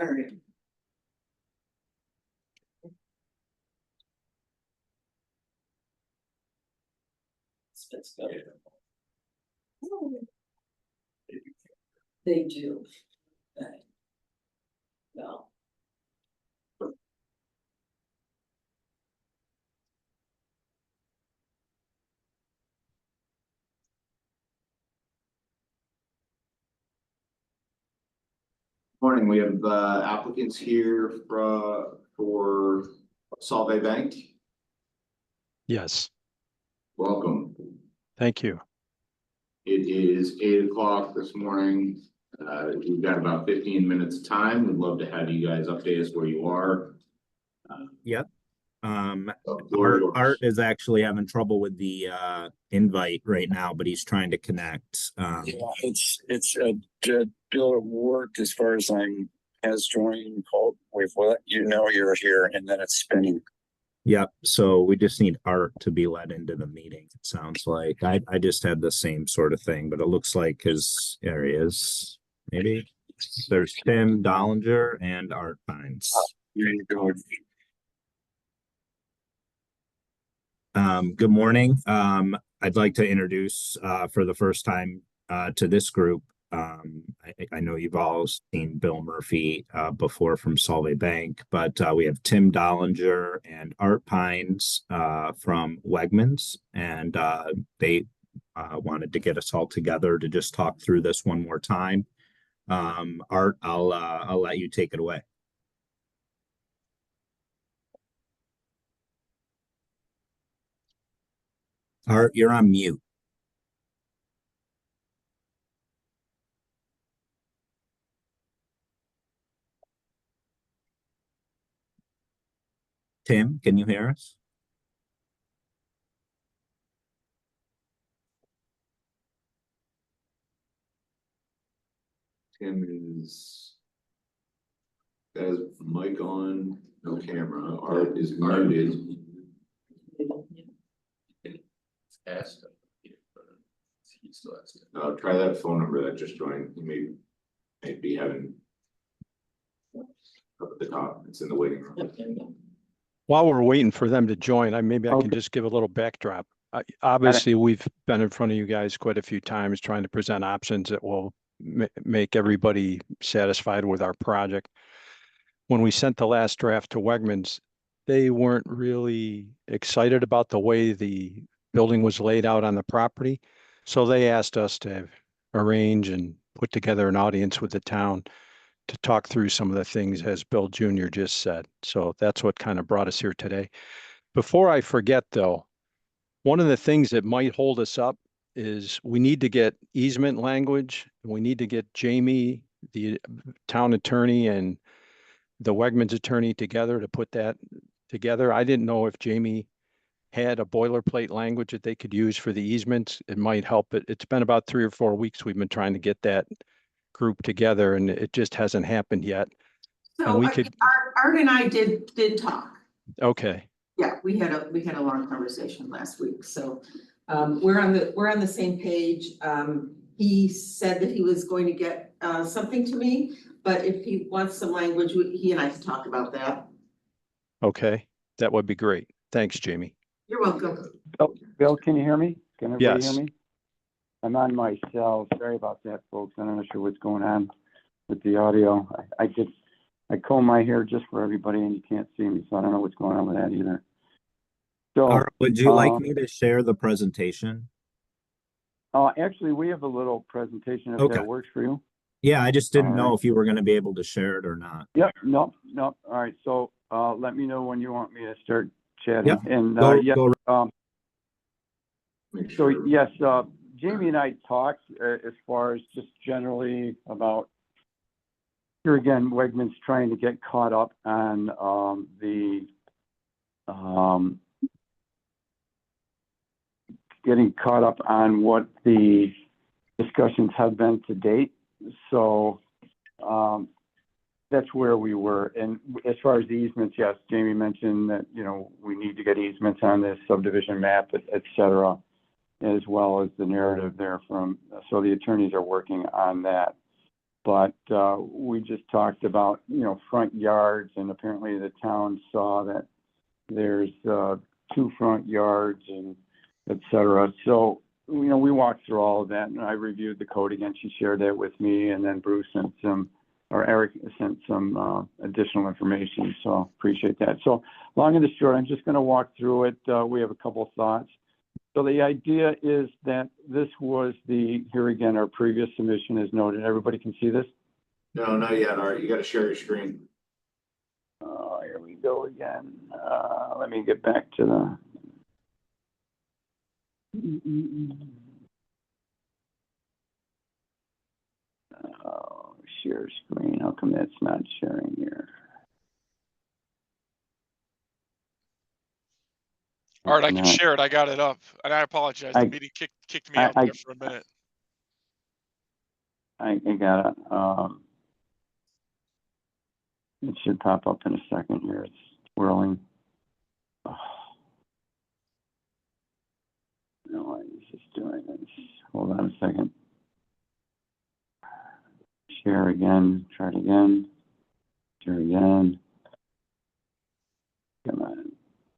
All right. Let's go. They do. Right. Well. Morning, we have applicants here for Solvay Bank. Yes, Welcome. thank you. It is 8 o'clock this morning. We've got about 15 minutes of time. We'd love to have you guys update us where you are. Yep. Floor is yours. Art is actually having trouble with the invite right now, but he's trying to connect. Yeah, it's a deal of work as far as I'm has joined called. We've let you know you're here, and then it's spinning. Yep. So we just need Art to be let into the meeting. It sounds like I just had the same sort of thing, but it looks like his there he is. Maybe there's Tim Dollinger and Art Pines. Here you go. Good morning. I'd like to introduce for the first time to this group. I know you've all seen Bill Murphy before from Solvay Bank, but we have Tim Dollinger and Art Pines from Wegmans, and they wanted to get us all together to just talk through this one more time. Art, I'll let you take it away. Art, you're on mute. Tim, can you hear us? Tim has mic on, no camera. Art is muted. Asked him, but he still has to. Try that phone number that just joined. You may be having up at the top. It's in the waiting room. While we're waiting for them to join, I can just give a little backdrop. Obviously, we've been in front of you guys quite a few times trying to present options that will make everybody satisfied with our project. When we sent the last draft to Wegmans, they weren't really excited about the way the building was laid out on the property. So they asked us to arrange and put together an audience with the town to talk through some of the things as Bill Jr. just said. So that's what kind of brought us here today. Before I forget though, one of the things that might hold us up is we need to get easement language. We need to get Jamie, the town attorney, and the Wegmans attorney together to put that together. I didn't know if Jamie had a boilerplate language that they could use for the easements. It might help it. It's been about 3 or 4 weeks we've been trying to get that group together, and it just hasn't happened yet. So we could. Art and I did talk. Okay. Yeah, we had a long conversation last week, so we're on the same page. He said that he was going to get something to me, but if he wants some language, he and I can talk about that. Okay, that would be great. Thanks, Jamie. You're welcome. Oh, Bill, can you hear me? Can everybody Yes. hear me? I'm on my cell. Sorry about that, folks. I'm not sure what's going on with the audio. I comb my hair just for everybody, and you can't see me, so I don't know what's going on with that either. So, Art, would you like me to share the presentation? actually, we have a little presentation if Okay. that works for you. Yeah, I just didn't All know right. if you were going to be able to share it or not. Yep. No. All right. So, let me know when you want me to start chatting. Yep. And Go. Make so sure. yes, Jamie and I talked as far as just generally about here again, Wegmans trying to get caught up on getting caught up on what the discussions have been to date. So that's where we were. And as far as the easements, yes, Jamie mentioned that, we need to get easements on this subdivision map, et cetera, as well as the narrative there so the attorneys are working on that. but, we just talked about, front yards, and apparently the town saw that there's, 2 front yards and et cetera. So, we walked through all of that, and I reviewed the code again. She shared that with me, and then Bruce sent some, or Eric sent some, additional information, so appreciate that. So long and the short, I'm just gonna walk through it. We have a couple of thoughts. So the idea is that this was here again, our previous submission is noted. Everybody can see this? No, not yet, Art, you gotta share your screen. Here we go again. Let me get back to the. Share screen. How come that's not sharing here? Art, I can Not- share it. I got it up. And I apologize. The meeting kicked me out there for a minute. I got it. It should pop up in a second here. It's swirling. Oh. No, why is this doing this? Hold on a second. Share again. Try it again. Share again. Come on.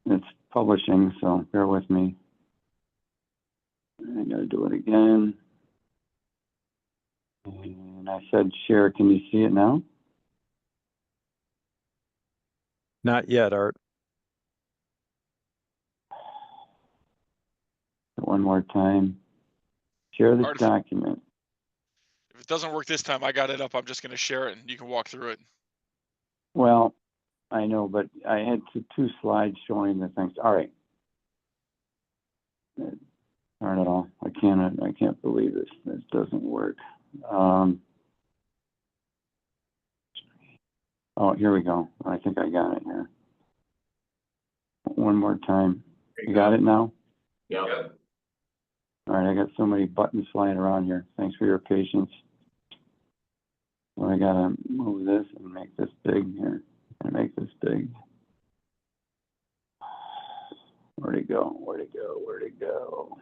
It's publishing, so bear with me. I gotta do it again. And I said share. Can you see it now? Not yet, Art. One more time. Share this Art, document. if it doesn't work this time, I got it up. I'm just going to share it and you can walk through it. Well, I know, but I had two slides showing the things. All right. Darn it all. I can't believe this. This doesn't work. Oh, here we go. I think I got it here. One more time. You got it now? Yep. All right, I got so many buttons flying around here. Thanks for your patience. Well, I gotta move this and make this big here. And make this big. Where'd it go? Where'd it go? Where'd it go?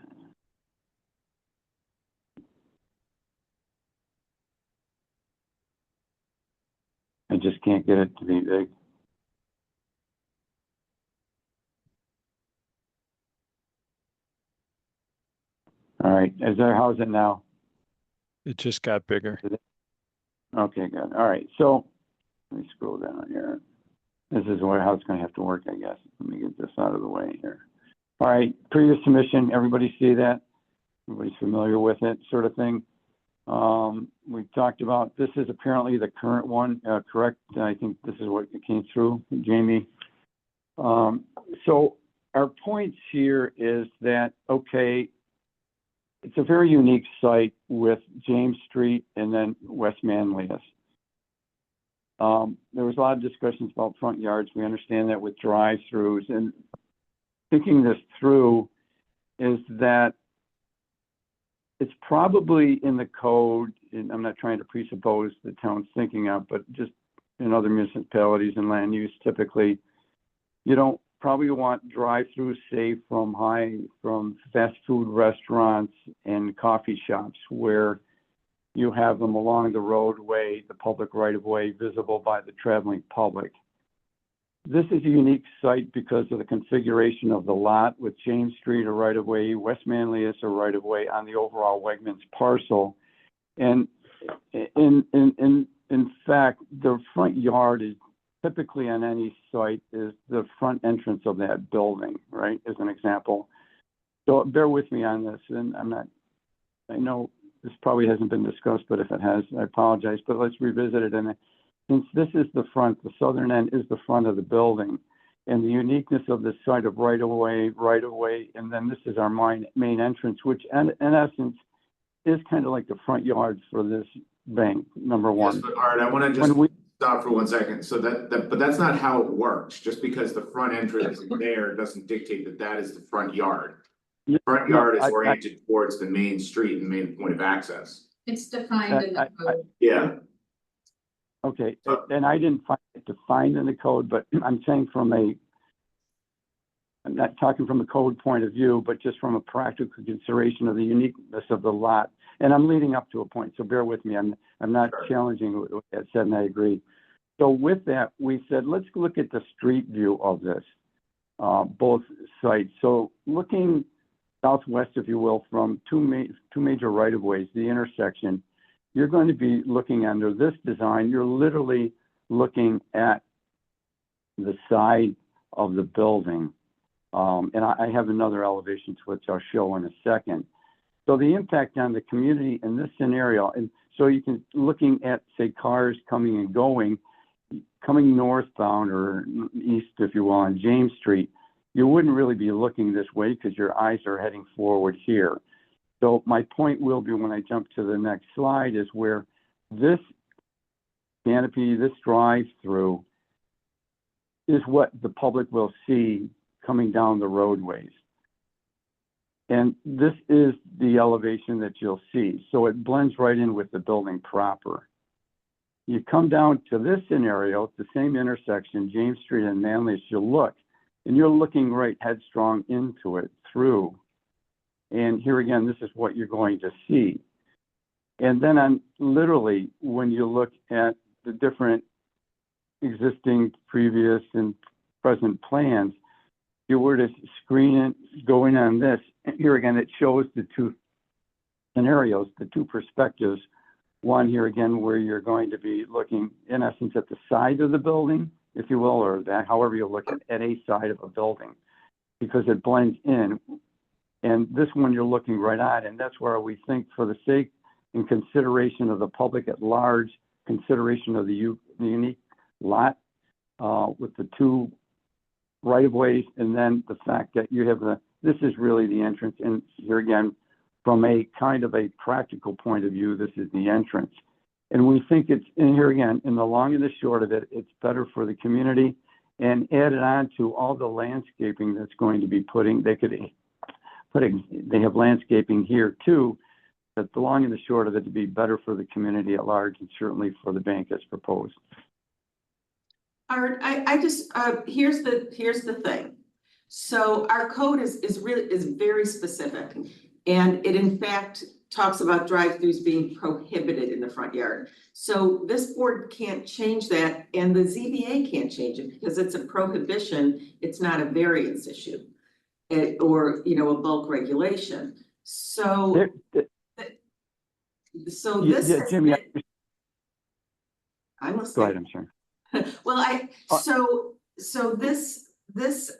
I just can't get it to be big. All right, how's it now? It just got bigger. Okay, good. All right, so let me scroll down here. This is how it's gonna have to work, I guess. Let me get this out of the way here. All right, previous submission, everybody see that? Everybody's familiar with it, sort of thing. We talked about, this is apparently the current one, correct? I think this is what came through, Jamie. So our points here is that, okay, it's a very unique site with James Street and then West Manlius. There was a lot of discussions about front yards. We understand that with drive-throughs, and thinking this through is that it's probably in the code, and I'm not trying to presuppose the town's thinking of, but just in other municipalities and land use, typically, you don't probably want drive-throughs, say, from fast food restaurants and coffee shops where you have them along the roadway, the public right-of-way, visible by the traveling public. This is a unique site because of the configuration of the lot, with James Street a right-of-way, West Manlius a right-of-way on the overall Wegmans parcel. And in fact, the front yard is typically on any site is the front entrance of that building, right, as an example. So bear with me on this, and I know this probably hasn't been discussed, but if it has, I apologize, but let's revisit it. And since this is the front, the southern end is the front of the building, and the uniqueness of this site of right-of-way, and then this is our main entrance, which in essence is kind of like the front yard for this bank, number one. Yes, but Art, I wanna just stop for 1 second. So but that's not how it works. Just because the front entrance is there doesn't dictate that is the front yard. Front yard is oriented towards the main street and main point of access. It's defined in the code. Yeah. Okay, and I didn't find it defined in the code, but I'm saying I'm not talking from a code point of view, but just from a practical consideration of the uniqueness of the lot. and I'm leading up to a point, so bear with me. I'm not challenging what I said, and I agree. So with that, we said, let's look at the street view of this, both sites. So looking southwest, if you will, from two major right-of-ways, the intersection, you're going to be looking under this design. You're literally looking at the side of the building. And I have another elevation to which I'll show in a second. So the impact on the community in this scenario, and so you can, looking at, say, cars coming and going, coming northbound or east, if you will, on James Street, you wouldn't really be looking this way because your eyes are heading forward here. So my point will be, when I jump to the next slide, is where this canopy, this drive-through, is what the public will see coming down the roadways. And this is the elevation that you'll see. So it blends right in with the building proper. You come down to this scenario, it's the same intersection, James Street and Manley, as you look, and you're looking right headstrong into it through. And here again, this is what you're going to see. And then on literally, when you look at the different existing, previous, and present plans, if you were to screen it going on this, here again, it shows the two scenarios, the two perspectives. One here again, where you're going to be looking in essence at the side of the building, if you will, or that, however you look at a side of a building, because it blends in. And this one you're looking right at, and that's where we think, for the sake and consideration of the public at large, consideration of the unique lot with the two right-of-ways, and then the fact that you have this is really the entrance. And here again, from a kind of a practical point of view, this is the entrance. And we think it's, and here again, in the long and the short of it, it's better for the community, and added on to all the landscaping that's going to be they have landscaping here too, but the long and the short of it, to be better for the community at large, and certainly for the bank as proposed. Art, I just, here's the thing. So our code is very specific, and it in fact talks about drive-throughs being prohibited in the front yard. So this board can't change that, and the ZBA can't change it because it's a prohibition. It's not a variance issue, or, you know, a bulk regulation. So, Jimmy, I'm listening. go ahead, I'm sorry. Well, so this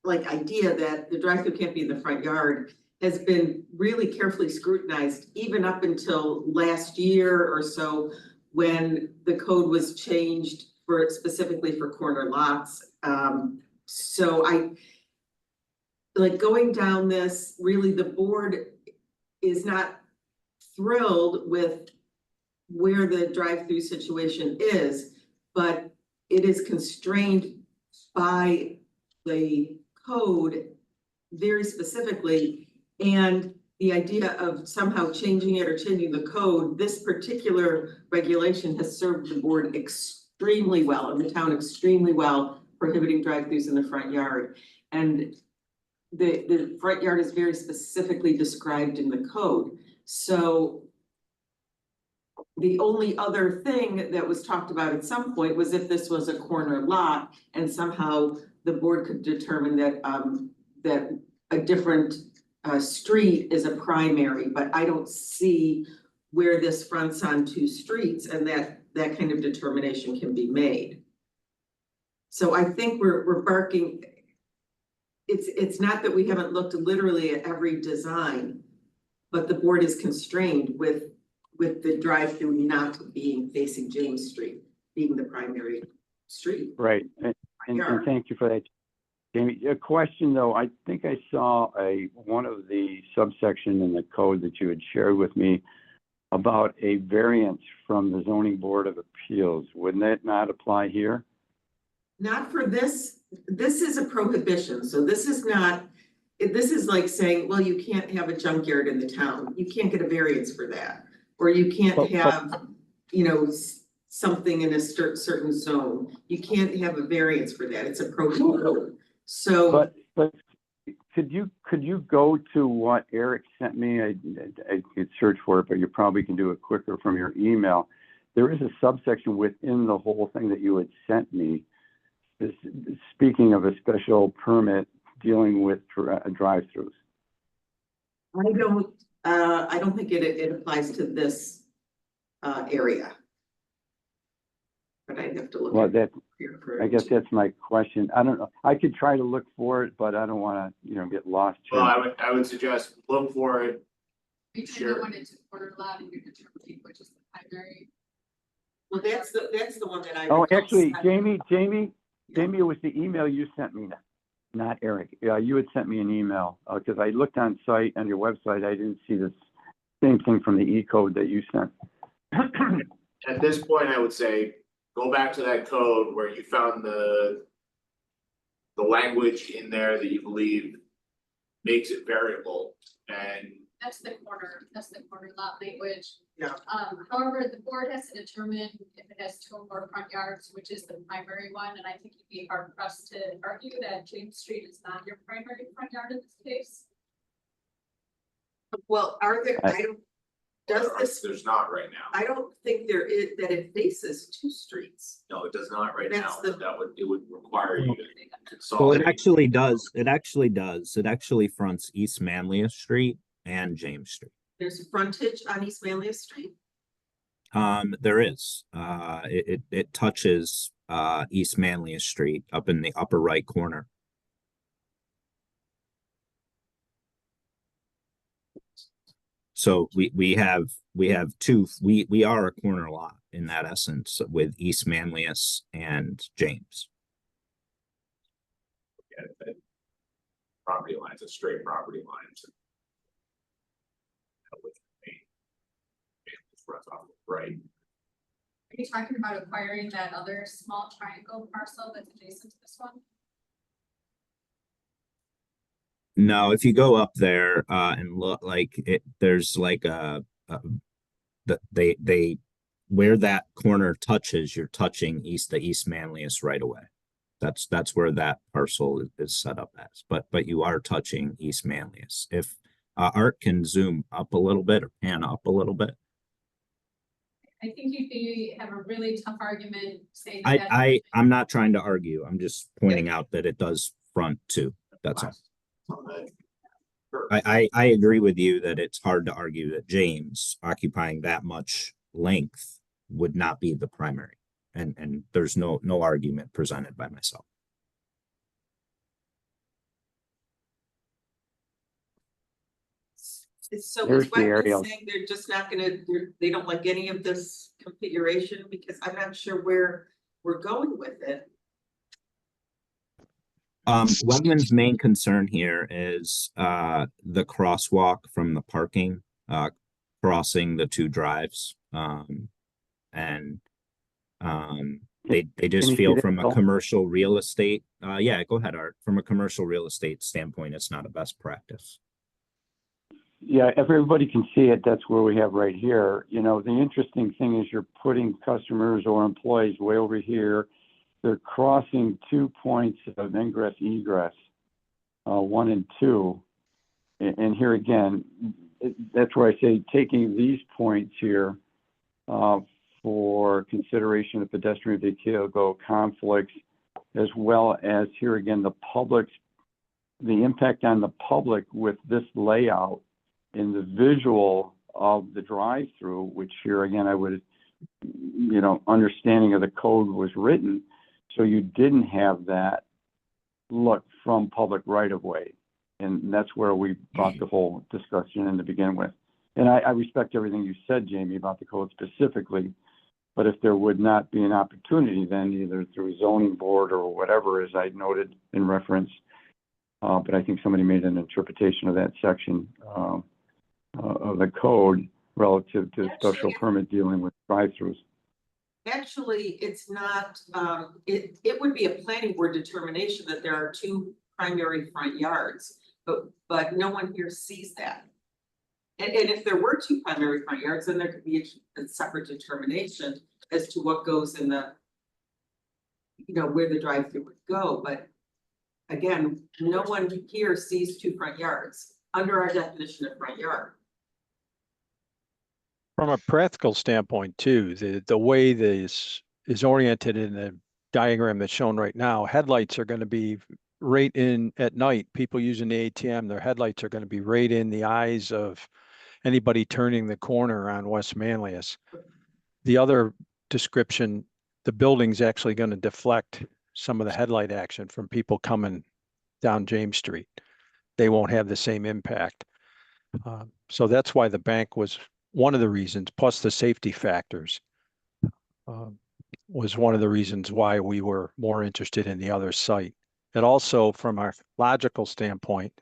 like idea that the drive-through can't be in the front yard has been really carefully scrutinized, even up until last year or so, when the code was changed specifically for corner lots. So I, like, going down this, really the board is not thrilled with where the drive-through situation is, but it is constrained by the code very specifically. And the idea of somehow changing it or changing the code, this particular regulation has served the board extremely well, and the town extremely well, prohibiting drive-throughs in the front yard. And the front yard is very specifically described in the code. So the only other thing that was talked about at some point was if this was a corner lot, and somehow the board could determine that that a different street is a primary, but I don't see where this fronts on two streets and that kind of determination can be made. So I think we're barking. It's not that we haven't looked literally at every design, but the board is constrained with the drive-through not being facing James Street, being the primary street. Right, and thank you for that, Jamie. A question though, I think I saw one of the subsection in the code that you had shared with me about a variance from the Zoning Board of Appeals. Wouldn't that not apply here? Not for this. This is a prohibition, so this is not, this is like saying, well, you can't have a junkyard in the town. You can't get a variance for that. Or you can't have, you know, something in a certain zone. You can't have a variance for that. It's a prohibition. So. But could you go to what Eric sent me? I could search for it, but you probably can do it quicker from your email. There is a subsection within the whole thing that you had sent me. Speaking of a special permit dealing with drive-throughs. I don't think it applies to this area. But I'd have to look. Well, at that, here for- I guess that's my question. I don't know. I could try to look for it, but I don't want to, get lost here. Well, I would suggest look for it. We turn Sure. the one into quarter lot and you're determining which is the primary. Well, that's the one that I. Oh, recall actually, sending. Jamie, it was the email you sent me, not Eric. Yeah, you had sent me an email, because I looked on your website, I didn't see this same thing from the E-code that you sent. At this point, I would say, go back to that code where you found the language in there that you believe makes it variable, and That's the corner lot language. Yeah. However, the board has to determine if it has 2 or more front yards, which is the primary one, and I think you'd be hard pressed to argue that James Street is not your primary front yard in this case. Well, are there, there's not right now. I don't think there is, that it faces 2 streets. No, it does not right That's now. the- It would require you to Well, consolidate. it actually does. It actually fronts East Manlius Street and James Street. There's frontage on East Manlius Street. There is. It touches East Manlius Street up in the upper right corner. So we have two. We are a corner lot in that essence with East Manlius and James. Property lines, a straight property lines. Right. Are you talking about acquiring that other small triangle parcel that's adjacent to this one? No, if you go up there and look, like there's like they where that corner touches, you're touching the East Manlius right away. That's where that parcel is set up as. But you are touching East Manlius. If Art can zoom up a little bit or pan up a little bit. I think you'd have a really tough argument saying that. I'm not trying to argue. I'm just pointing out that it does front too. That's all. I agree with you that it's hard to argue that James occupying that much length would not be the primary. And there's no argument presented by myself. So There's is the Wetland aerial. saying they're just not gonna, they don't like any of this configuration, because I'm not sure where we're going with it. Wegmans' main concern here is the crosswalk from the parking, crossing the 2 drives. They just Can you feel see that, from a Bill? commercial real estate. Yeah, go ahead, Art. From a commercial real estate standpoint, it's not a best practice. Yeah, if everybody can see it, that's where we have right here. The interesting thing is you're putting customers or employees way over here. They're crossing 2 points of ingress egress, 1 and 2. And here again, that's where I say taking these points here for consideration of pedestrian vehicle conflicts, as well as here again, the impact on the public with this layout in the visual of the drive-through, which here again, I would, understanding of the code was written, so you didn't have that look from public right-of-way. And that's where we brought the whole discussion in to begin with. And I respect everything you said, Jamie, about the code specifically, but if there would not be an opportunity then either through zoning board or whatever, as I noted in reference, but I think somebody made an interpretation of that section of the code relative to special permit dealing with drive-throughs. Actually, it's not, it would be a planning board determination that there are 2 primary front yards, but no one here sees that. And if there were 2 primary front yards, then there could be a separate determination as to what goes in the, where the drive-through would go, but again, no one here sees two front yards under our definition of front yard. From a practical standpoint too, the way this is oriented in the diagram that's shown right now, headlights are going to be right in at night. People using the ATM, their headlights are going to be right in the eyes of anybody turning the corner on West Manlius. The other description, the building's actually going to deflect some of the headlight action from people coming down James Street. They won't have the same impact. So that's why the bank was one of the reasons, plus the safety factors, was one of the reasons why we were more interested in the other site. And also from our logical standpoint,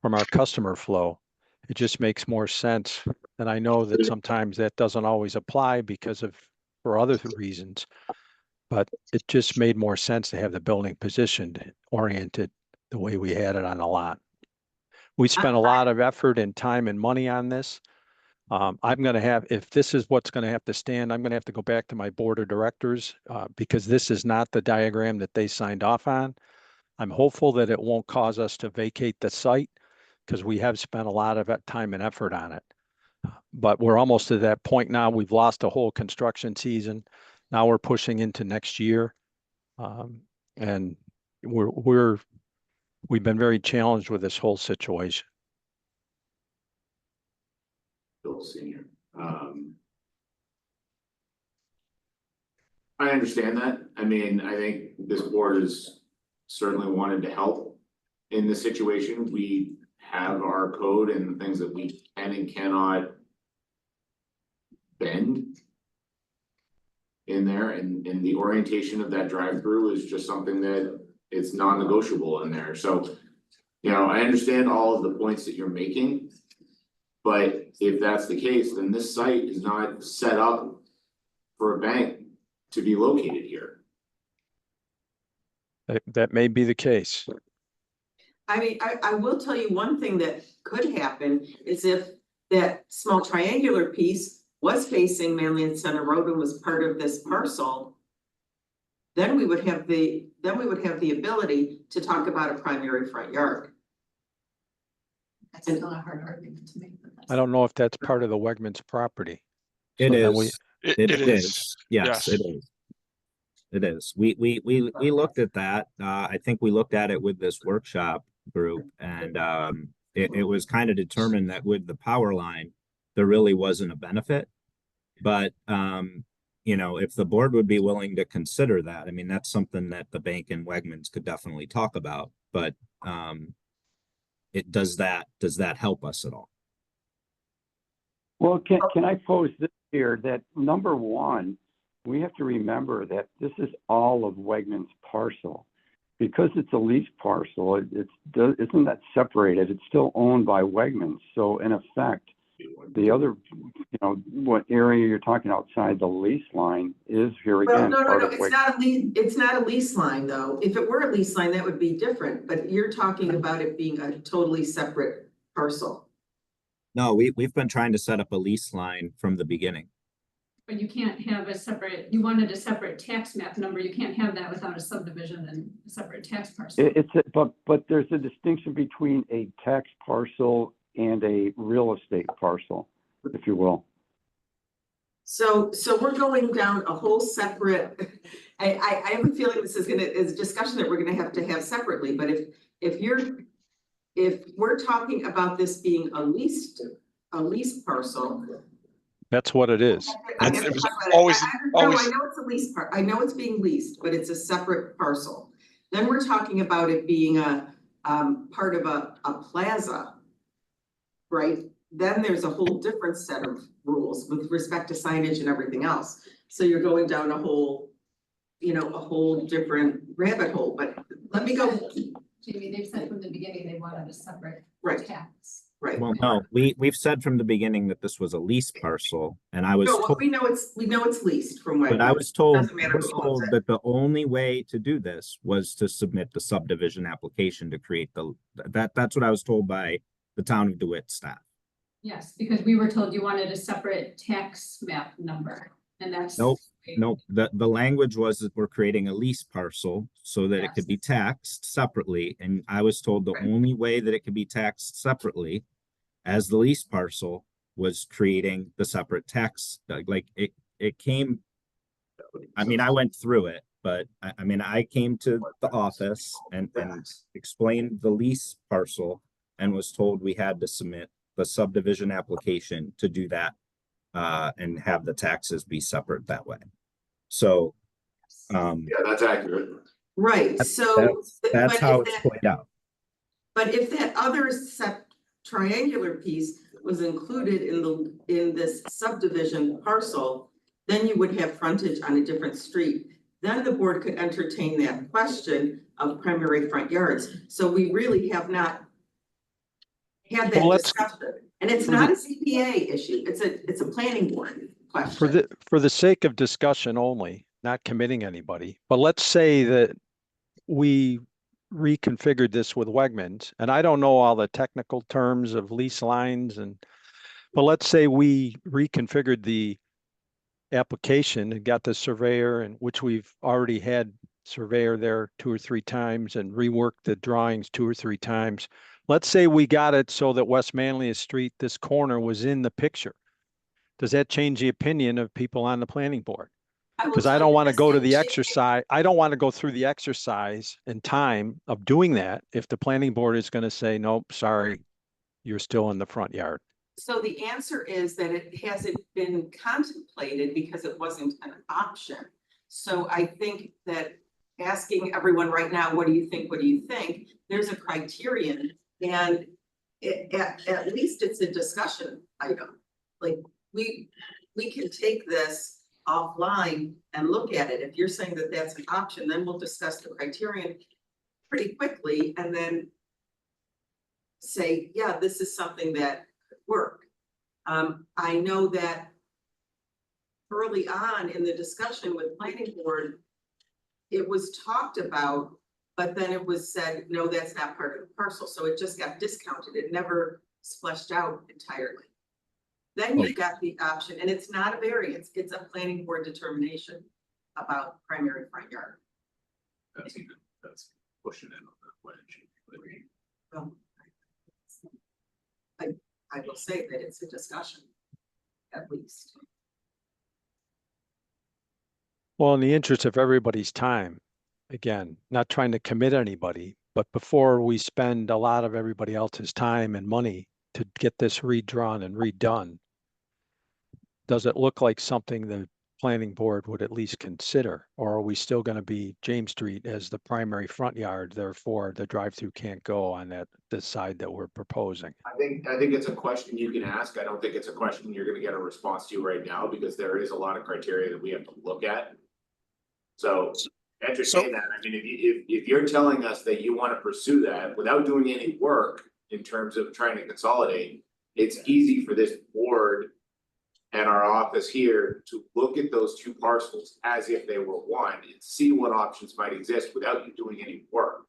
from our customer flow, it just makes more sense. And I know that sometimes that doesn't always apply because of, for other reasons, but it just made more sense to have the building positioned, oriented the way we had it on the lot. We spent a lot of effort and time and money on this. I'm going to have, if this is what's going to have to stand, I'm going to have to go back to my board of directors because this is not the diagram that they signed off on. I'm hopeful that it won't cause us to vacate the site because we have spent a lot of time and effort on it. But we're almost to that point now. We've lost a whole construction season. Now we're pushing into next year. And we've been very challenged with this whole situation. Bill Senior. I understand that. I mean, I think this board has certainly wanted to help in this situation. We have our code and the things that we can and cannot bend in there, and the orientation of that drive-through is just something that it's non-negotiable in there. So, you know, I understand all of the points that you're making. But if that's the case, then this site is not set up for a bank to be located here. That may be the case. I mean, I will tell you one thing that could happen is if that small triangular piece was facing Manlius Center Road and was part of this parcel, then we would have the ability to talk about a primary front yard. That's still a hard argument to make. I don't know if that's part of the Wegmans property. It So then is. It is. Yes, it is. It is. We looked at that. I think we looked at it with this workshop group, and it was kind of determined that with the power line, there really wasn't a benefit. But you know, if the board would be willing to consider that, I mean, that's something that the bank and Wegmans could definitely talk about. But does that help us at all? Well, can I pose this here, that number one, we have to remember that this is all of Wegmans parcel. Because it's a lease parcel, isn't that separated? It's still owned by Wegmans. So in effect, the other, you know, what area you're talking outside the lease line is here again. Well, no, part of it's not a lease line though. If it were a lease line, that would be different, but you're talking about it being a totally separate parcel. No, we've been trying to set up a lease line from the beginning. But you can't have a separate, you wanted a separate tax map number, you can't have that without a subdivision and a separate tax parcel. But there's a distinction between a tax parcel and a real estate parcel, if you will. So we're going down a whole separate, I have a feeling this is a discussion that we're gonna have to have separately, but if we're talking about this being a lease parcel. That's what it is. I It was always, always- I know it's a lease part, I know it's being leased, but it's a separate parcel. Then we're talking about it being a part of a plaza. Right, then there's a whole different set of rules with respect to signage and everything else. So you're going down a whole, you know, a whole different rabbit hole, but let me go. Jamie, they've said from the beginning they wanted a separate Right, tax. right. Well, no, we've said from the beginning that this was a lease parcel, and I was No, well, told, we know it's leased from but when. I was told, Doesn't matter who owns it. that the only way to do this was to submit the subdivision application to create that's what I was told by the town of DeWitt staff. Yes, because we were told you wanted a separate tax map number, and that's. Nope. no, the language was that we're creating a lease parcel so that it could be Yes. taxed separately. And I was told the Right. only way that it could be taxed separately as the lease parcel was creating the separate tax, like it came. I mean, I went through it, but I mean, I came to the office and explained the lease parcel and was told we had to submit the subdivision application to do that, and have the taxes be separate that way. So, Yeah, that's accurate. Right, so. that's but how if it's that- played out. But if that other triangular piece was included in this subdivision parcel, then you would have frontage on a different street. Then the board could entertain that question of primary front yards. So we really have not had Well, that let's- discussion. And it's for not the- a ZBA issue, it's a planning board question. For the sake of discussion only, not committing anybody, but let's say that we reconfigured this with Wegmans, and I don't know all the technical terms of lease lines but let's say we reconfigured the application and got the surveyor, and which we've already had surveyor there 2 or 3 times and reworked the drawings 2 or 3 times. Let's say we got it so that West Manlius Street, this corner was in the picture. Does that change the opinion of people on the planning board? Because I don't want to go to the exercise. I don't want to go through the exercise and time of doing that if the planning board is going to say, nope, sorry, you're still in the front yard. So the answer is that it hasn't been contemplated because it wasn't an option. So I think that asking everyone right now, what do you think? What do you think? There's a criterion, and at least it's a discussion item. Like we can take this offline and look at it. If you're saying that that's an option, then we'll discuss the criterion pretty quickly and then say, yeah, this is something that could work. I know that early on in the discussion with planning board, it was talked about, but then it was said, no, that's not part of the parcel. So it just got discounted. It never splashed out entirely. Then you got the option, and it's not a variance, it's a planning board determination about primary front yard. That's pushing it on that wedge. Well, I will say that it's a discussion, at least. Well, in the interest of everybody's time, again, not trying to commit anybody, but before we spend a lot of everybody else's time and money to get this redrawn and redone, does it look like something the planning board would at least consider? Or are we still going to be James Street as the primary front yard, therefore the drive-through can't go on the side that we're proposing? I think it's a question you can ask. I don't think it's a question you're gonna get a response to right now, because there is a lot of criteria that we have to look at. So entertain that. I mean, if you're telling us that you wanna pursue that without doing any work in terms of trying to consolidate, it's easy for this board and our office here to look at those 2 parcels as if they were one and see what options might exist without you doing any work.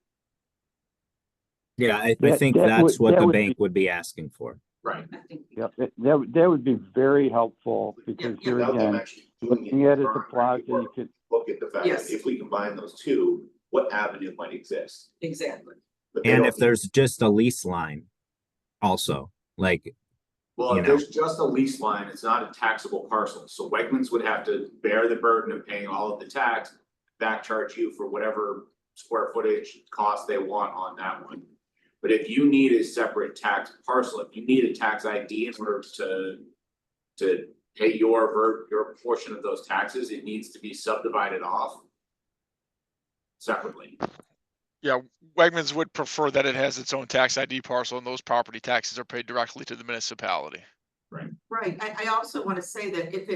Yeah, I That- think that that's would- what that the would bank would be asking for. Right. I think. Yep, that would be very helpful, because Yeah, here Without them again, actually doing looking at it, the any plaza, you work, could, look at the fact Yes. that if we combine those 2, what avenue might exist? Exactly. But they And don't- if there's just a lease line also, like, Well, you if know. there's just a lease line, it's not a taxable parcel, so Wegmans would have to bear the burden of paying all of the tax. Back charge you for whatever square footage cost they want on that one. But if you need a separate tax parcel, if you need a tax ID in order to pay your portion of those taxes, it needs to be subdivided off separately. Yeah, Wegmans would prefer that it has its own tax ID parcel and those property taxes are paid directly to the municipality. Right, I also want to say that if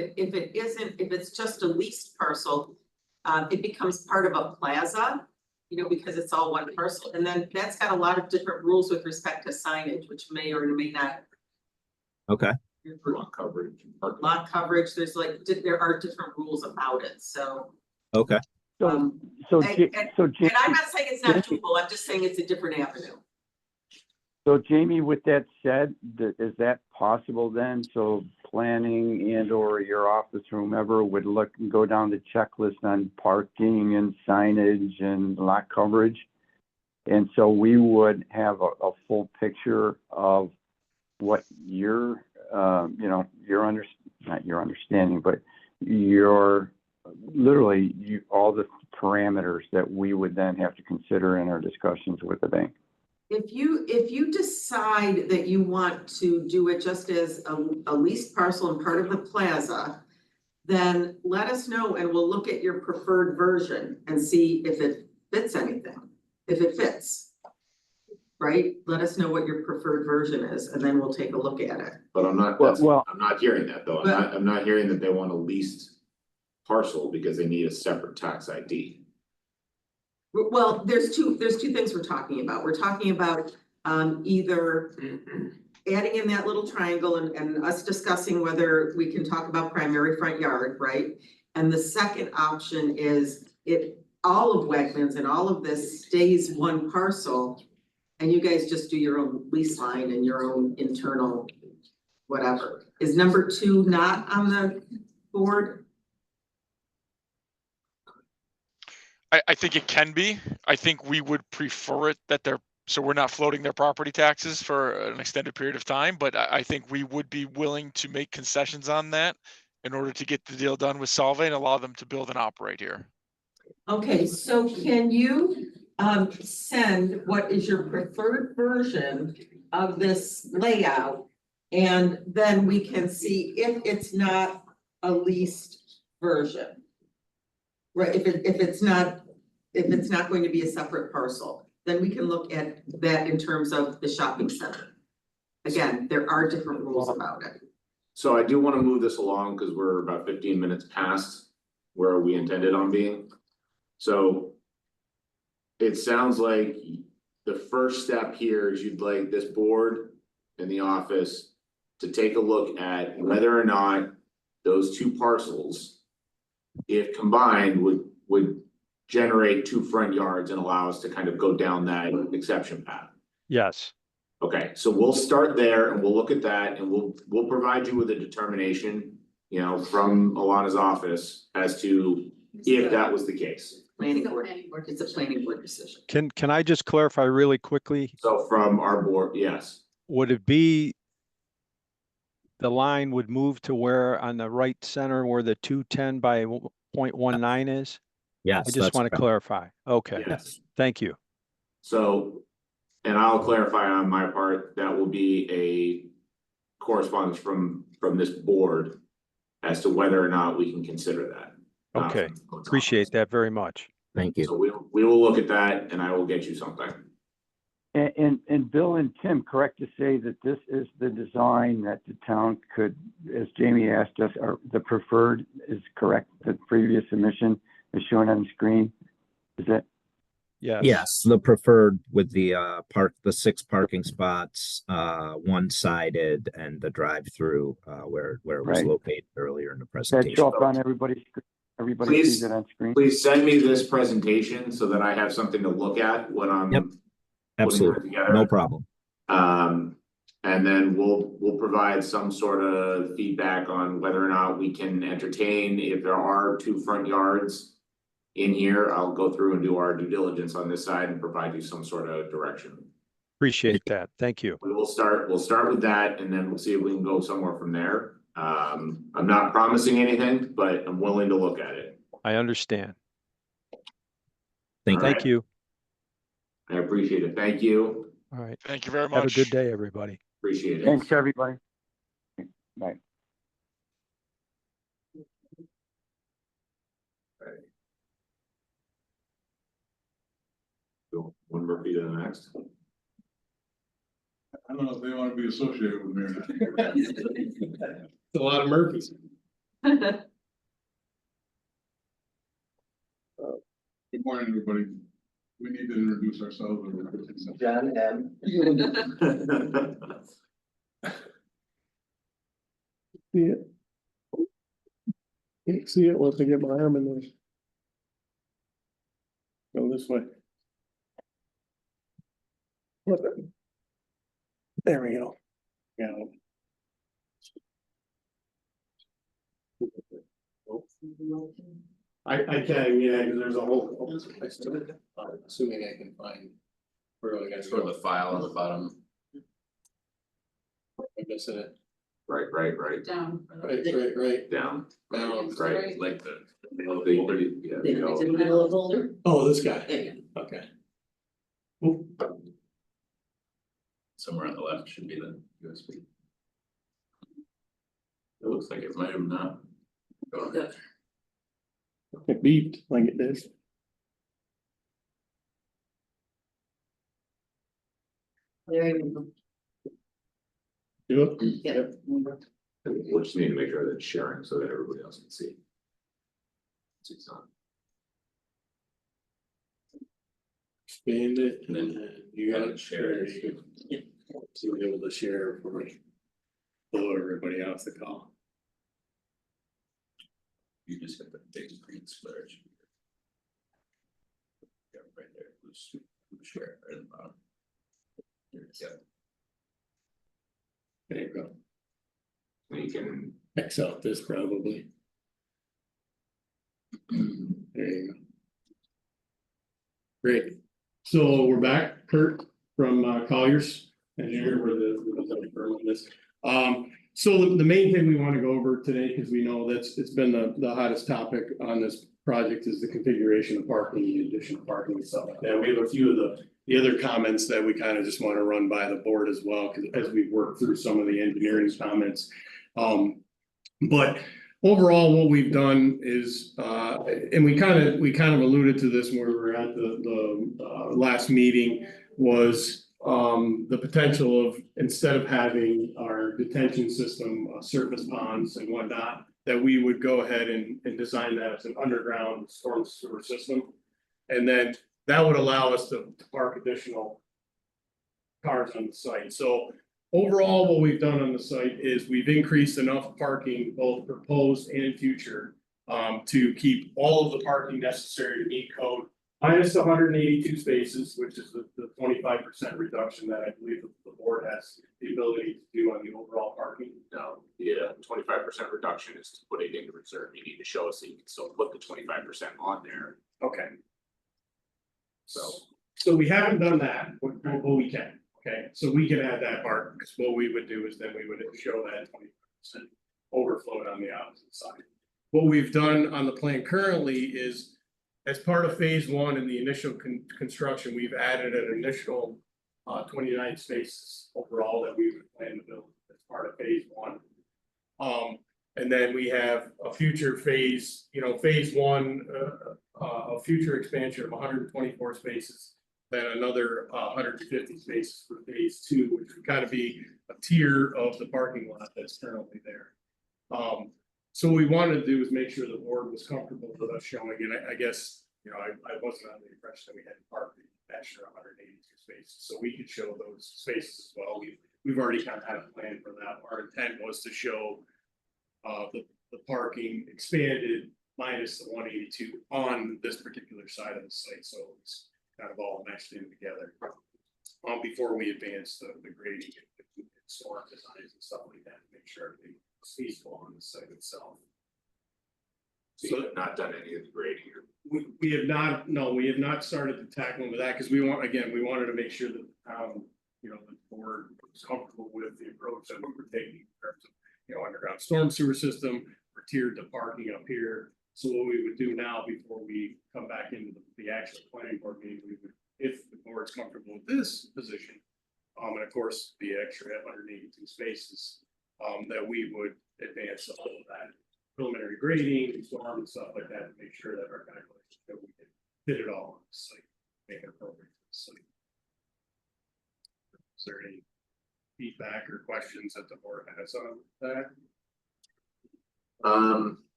it's just a leased parcel, it becomes part of a plaza. You know, because it's all one parcel, and then that's got a lot of different rules with respect to signage, which may or may not. okay, Lot coverage. Lot coverage, there are different rules about it, so. okay. so, so, And- Ja- and- so And Jamie, I'm not saying it's not doable, I'm just saying it's a different avenue. so Jamie, with that said, is that possible then? So planning and or your office, whomever would look and go down the checklist on parking and signage and lot coverage. And so we would have a full picture of what your, not your understanding, but all the parameters that we would then have to consider in our discussions with the bank. If you decide that you want to do it just as a leased parcel and part of the plaza, then let us know and we'll look at your preferred version and see if it fits anything, if it fits. Right? Let us know what your preferred version is and then we'll take a look at it. But I'm not, I'm not hearing that though. I'm not hearing that they want a leased parcel because they need a separate tax ID. Well, there's two things we're talking about. We're talking about either adding in that little triangle and us discussing whether we can talk about primary front yard, right? And the second option is if all of Wegmans and all of this stays one parcel and you guys just do your own lease line and your own internal whatever. Is number 2 not on the board? I think it can be. I think we would prefer it that so we're not floating their property taxes for an extended period of time, but I think we would be willing to make concessions on that in order to get the deal done with Solvay and allow them to build and operate here. Okay, so can you send what is your preferred version of this layout? And then we can see if it's not a leased version. Right, if it's not going to be a separate parcel, then we can look at that in terms of the shopping center. Again, there are different rules about it. So I do want to move this along because we're about 15 minutes past where we intended on being. So it sounds like the first step here is you'd like this board in the office to take a look at whether or not those 2 parcels, if combined, would generate 2 front yards and allow us to kind of go down that exception path. Yes. Okay, so we'll start there and we'll look at that and we'll provide you with a determination, from Alana's office as to if that was the case. Planning board, it's a planning board decision. Can I just clarify really quickly? So from our board, yes. Would it be the line would move to where on the right center where the 210 by 0.19 is? Yes. I just want to correct. clarify. Okay, Yes. thank you. So, and I'll clarify on my part, that will be a correspondence from this board as to whether or not we can consider that. Okay, appreciate that very much. Thank you. So we will look at that and I will get you something. And Bill and Tim, correct to say that this is the design that the town could, as Jamie asked us, or the preferred is correct, the previous submission is shown on the screen? Is that? Yes, the preferred with the the 6 parking spots, one-sided and the drive-through where it was Right. located earlier in the That presentation. show up on everybody's, everybody sees it on screen? Please send me this presentation so that I have something to look at when I'm Yep. Absolutely, together. no problem. And then we'll provide some sort of feedback on whether or not we can entertain if there are 2 front yards in here. I'll go through and do our due diligence on this side and provide you some sort of direction. Appreciate that. Thank you. We'll start with that and then we'll see if we can go somewhere from there. I'm not promising anything, but I'm willing to look at it. I understand. Thank you. Thank you. I appreciate it. Thank you. All right. Thank you very much. Have a good day, everybody. Appreciate it. Thanks, everybody. Bye. Go one Murphy to the next. I don't know if they want to be associated with me or not. It's a lot of Murphys. Good morning, everybody. We need to introduce ourselves. John M. See it. Can't see it once I get my arm in there. Go this way. What the? There we go. Got it. I can, yeah, because there's a whole. Assuming I can find. Where do I gotta Sort go? of the file on the bottom, I'm missing it. right, Down. Right. down, Down. right, like the, pretty, yeah, Then it's in the middle of the folder. Oh, this guy, There you okay. somewhere on the left should be the USB. It looks like it might have not. gone. It beeped like it did. There you Do it. go. Yep. We just need to make sure that it's sharing so that everybody else can see. It's on. Expand it and And then you gotta share. it. So we're able to share for me. Blow everybody off the call. You just hit the big green square. Yeah, right there, who's share right at the bottom. Yeah, There you go. and you can, X out this probably. There you go. Great. So we're back, Kurt from Colliers, engineer, we're the firm on this. So the main thing we want to go over today, because we know it's been the hottest topic on this project, is the configuration of parking, the additional parking and stuff like that. We have a few of the other comments that we kind of just want to run by the board as well, because as we work through some of the engineering comments. But overall, what we've done is, and we kind of alluded to this when we were at the last meeting, was the potential of, instead of having our detention system, surface ponds and whatnot, that we would go ahead and design that as an underground storm sewer system. And then that would allow us to park additional cars on the site. So overall, what we've done on the site is we've increased enough parking, both proposed and future, to keep all of the parking necessary to meet code, minus 182 spaces, which is the 25% reduction that I believe the board has the ability to do on the overall parking. no, yeah, 25% reduction is to put it into reserve. You need to show us that you can still put the 25% on there, Okay. so. We haven't done that, but we can, okay, so we can add that part, because what we would do is then we would show that 20% overflow on the opposite side. What we've done on the plan currently is, as part of phase one in the initial construction, we've added an initial 29 spaces overall that we would plan to build as part of phase one. And then we have a future phase, phase one, a future expansion of 124 spaces, then another 150 spaces for phase two, which would kind of be a tier of the parking lot that's currently there. So what we wanted to do is make sure the board was comfortable with us showing, and I guess, I wasn't under the impression that we had to park the extra 182 spaces, so we could show those spaces as well. We've already kind of had a plan for that. Our intent was to show the parking expanded minus the 182 on this particular side of the site, so it's kind of all meshed in together. Before we advance the grading and storm designs and stuff like that, to make sure everything is feasible on the site itself. So you have not done any of the grading or. We have not, no, we have not started to tackle with that, because we wanted to make sure that, the board was comfortable with the approach that we were taking in terms of, underground storm sewer system, or tiered to parking up here. So what we would do now, before we come back into the actual planning board meeting, we would, if the board's comfortable with this position, and of course, the extra 182 spaces, that we would advance all of that preliminary grading, storm and stuff like that, to make sure that our calculations, that we can fit it all on the site, make it appropriate for the site. Is there any feedback or questions that the board has on that?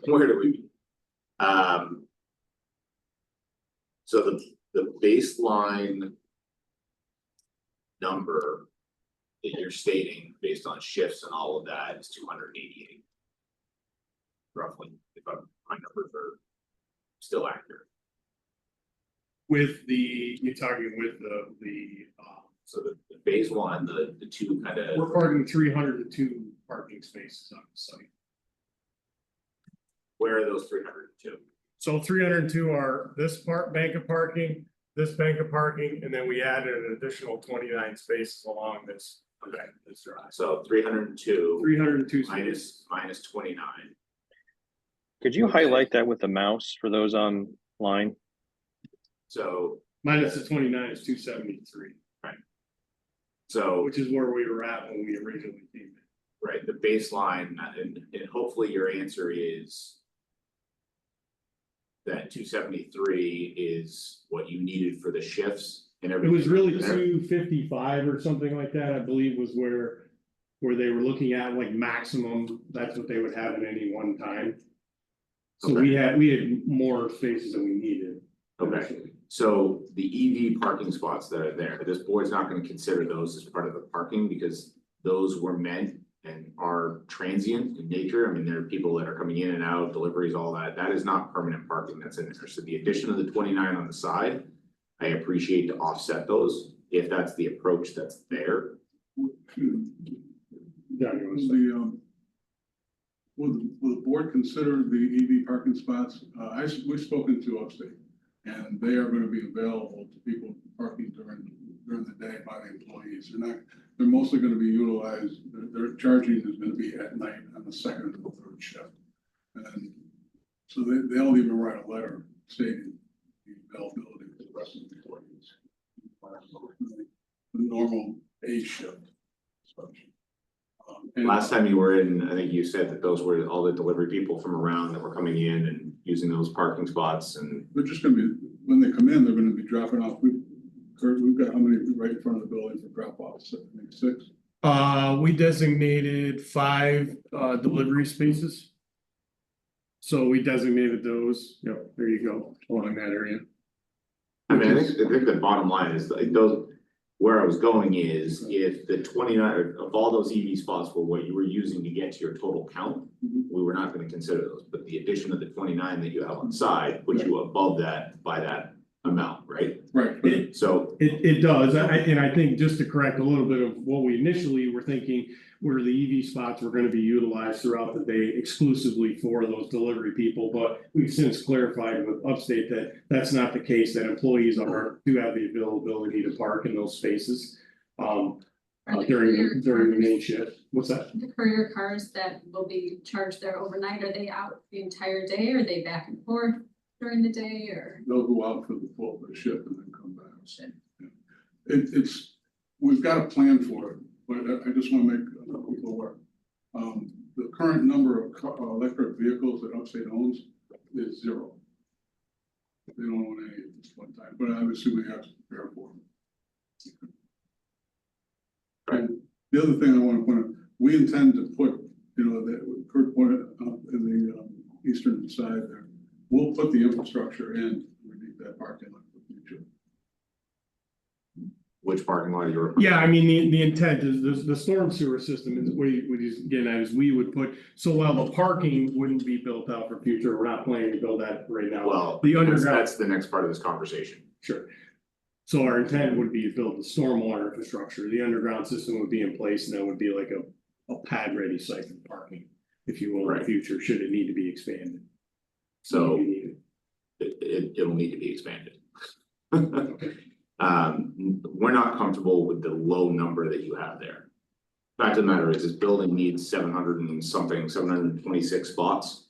Where do we? So the baseline number that you're stating based on shifts and all of that is 288. Roughly, if my numbers are still accurate. With you're talking with the So the phase one, the two kind of. we're parking 302 parking parking spaces on the site. Where are those 302? So 302 are this bank of parking, this bank of parking, and then we added an additional 29 spaces along this. Okay, this drive. So 302 302 spaces. minus 29. Could you highlight that with the mouse for those online? So, Minus the 29 is 273, so, which is where we were at when we originally came in. right, the baseline, and hopefully your answer is that 273 is what you needed for the shifts and It everything. was really there. 255 or something like that, I believe was where they were looking at like maximum, that's what they would have at any one time. So we had more spaces than we needed. Okay, so the EV parking spots that are there, this board's not gonna consider those as part of the parking because those were meant and are transient in nature. I mean, there are people that are coming in and out, deliveries, all that. That is not permanent parking that's in there. So the addition of the 29 on the side, I appreciate to offset those if that's the approach that's there. Yeah, you wanna say? Will the board consider the EV parking spots? We've spoken to Upstate, and they are gonna be available to people parking during the day by the employees. They're mostly gonna be utilized, their charging is gonna be at night on the second and the third shift. And so they'll even write a letter stating the availability of the rest of the employees. The normal A shift. And Last time you were in, I think you said that those were all the delivery people from around that were coming in and using those parking spots and. they're just gonna be, when they come in, they're gonna be dropping off. We've got how many right in front of the building for drop offs? I think 6. We designated 5 delivery spaces. So we designated those, yep, there you go, along that area. I mean, I think the bottom line is like those, where I was going is if the 29 of all those EV spots were what you were using to get to your total count, we were not gonna consider those, but the addition of the 29 that you have on the side puts you above that by that amount, right? Right. So, It does, and I think just to correct a little bit of what we initially were thinking, where the EV spots were gonna be utilized throughout the day exclusively for those delivery people, but we've since clarified with Upstate that that's not the case, that employees do have the availability to park in those spaces. During the main shift, what's that? The courier cars that will be charged there overnight, are they out the entire day, or are they back and forth during the day, or? They'll go out for the full shift and then come back. We've got a plan for it, but I just wanna make people aware. The current number of electric vehicles that Upstate owns is 0. They don't own any at this point in time, but obviously we have to prepare for them. And the other thing I wanna point out, we intend to put, that Kurt pointed out in the eastern side there, we'll put the infrastructure in underneath that parking lot for the future. which parking lot you're. Yeah, I mean, the intent is the storm sewer system is what he's getting at is we would put, so while the parking wouldn't be built out for future, we're not planning to build that right now. Well, The underground, that's the next part of this conversation. sure. So our intent would be to build the stormwater infrastructure, the underground system would be in place, and that would be like a pad ready site for parking. If you will, in the Right. future, should it need to be expanded. So If you need it. it'll need to be expanded. Okay. We're not comfortable with the low number that you have there. Fact of the matter is, this building needs 700 and something, 726 spots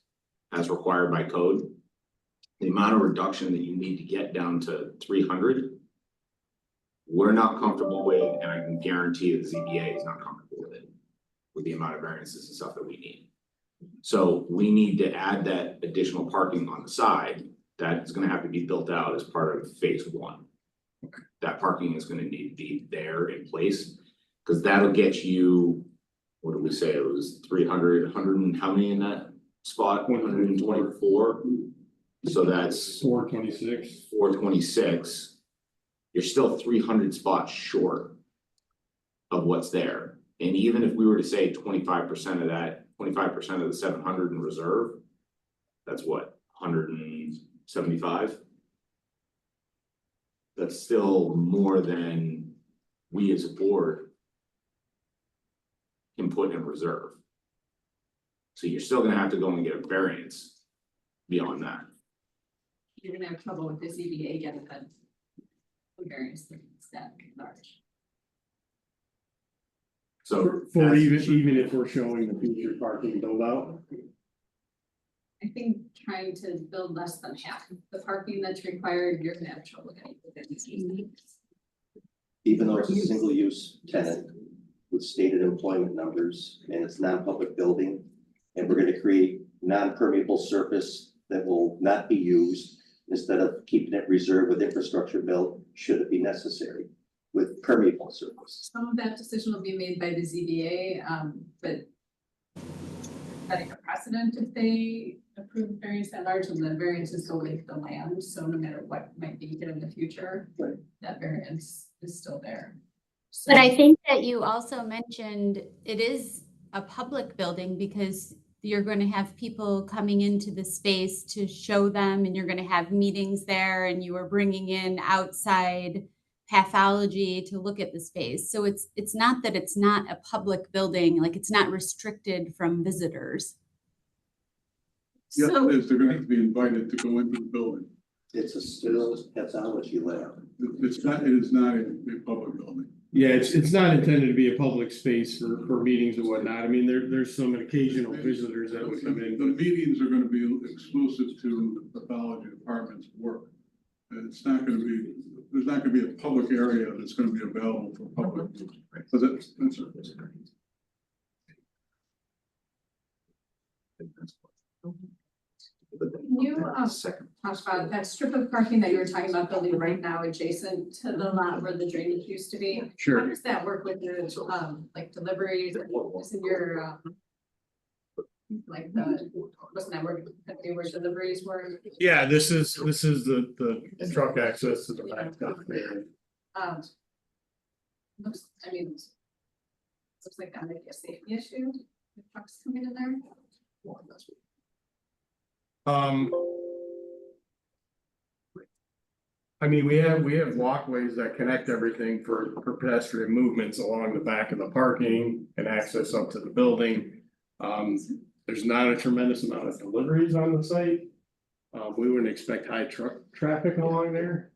as required by code. The amount of reduction that you need to get down to 300. We're not comfortable with, and I can guarantee that the ZBA is not comfortable with it. With the amount of variances and stuff that we need. So we need to add that additional parking on the side. That is gonna have to be built out as part of phase 1. That parking is gonna need to be there in place, cause that'll get you, what did we say, it was 300, 100 and how many in that spot? 124. So that's 426. 426. You're still 300 spots short of what's there. And even if we were to say 25% of that, 25% of the 700 in reserve, that's what, 175? That's still more than we as a board can put in reserve. So you're still gonna have to go and get a variance beyond that. You're gonna have trouble with the ZBA getting the variance that large. So. For that's- even if we're showing the future parking build out. I think trying to build less than half of the parking that's required, you're gonna have trouble getting within these needs. Even though it's a single use tenant with stated employment numbers and it's non-public building. And we're gonna create non-permeable surface that will not be used instead of keeping it reserved with infrastructure built, should it be necessary, with permeable surface. Some of that decision will be made by the ZBA, but setting a precedent if they approve variance that large, and the variances go with the land, so no matter what might be here in the future, Right. that variance is still there. But I think that you also mentioned it is a public building because you're going to have people coming into the space to show them, and you're going to have meetings there, and you are bringing in outside pathology to look at the space. So it's not that it's not a public building, like it's not restricted from visitors. Yes, So, it is, they're gonna have to be invited to go into the building. It's a still pathology lab. It is not a public building. Yeah, it's not intended to be a public space for meetings and whatnot. I mean, there's some occasional visitors that would come in, The but meetings are gonna be exclusive to the pathology department's work. And it's not gonna be, there's not gonna be a public area that's gonna be available for public use. So that's. You, talked about that strip of parking that you were talking about building right now adjacent to the lot where the drainage used to be. How sure. does that work with the, like deliveries, isn't your, like wasn't that where deliveries were? Yeah, this is the truck access to the back dock there. Looks, I mean, looks like that might be a safety issue, the trucks coming in there. I mean, we have walkways that connect everything for pedestrian movements along the back of the parking and access up to the building. There's not a tremendous amount of deliveries on the site. We wouldn't expect high truck traffic along there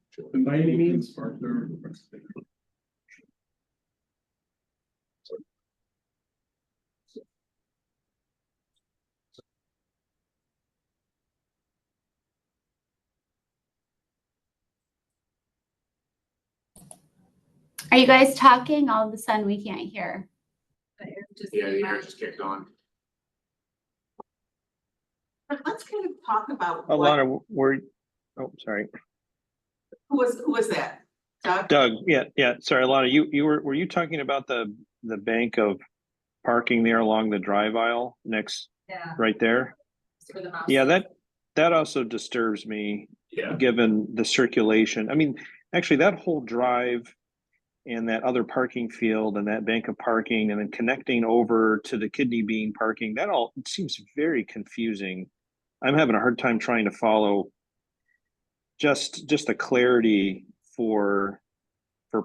by any means. Are you guys talking? All of a sudden we can't hear. Yeah, the air just kicked on. but let's kind of talk about what, Alana, oh, sorry, who was that? Doug? Doug, yeah, sorry, Alana, were you talking about the bank of parking there along the drive aisle next, Yeah. right there? For the mouse. Yeah, that also disturbs me, Yeah. given the circulation. I mean, actually, that whole drive and that other parking field and that bank of parking and then connecting over to the kidney bean parking, that all seems very confusing. I'm having a hard time trying to follow just the clarity for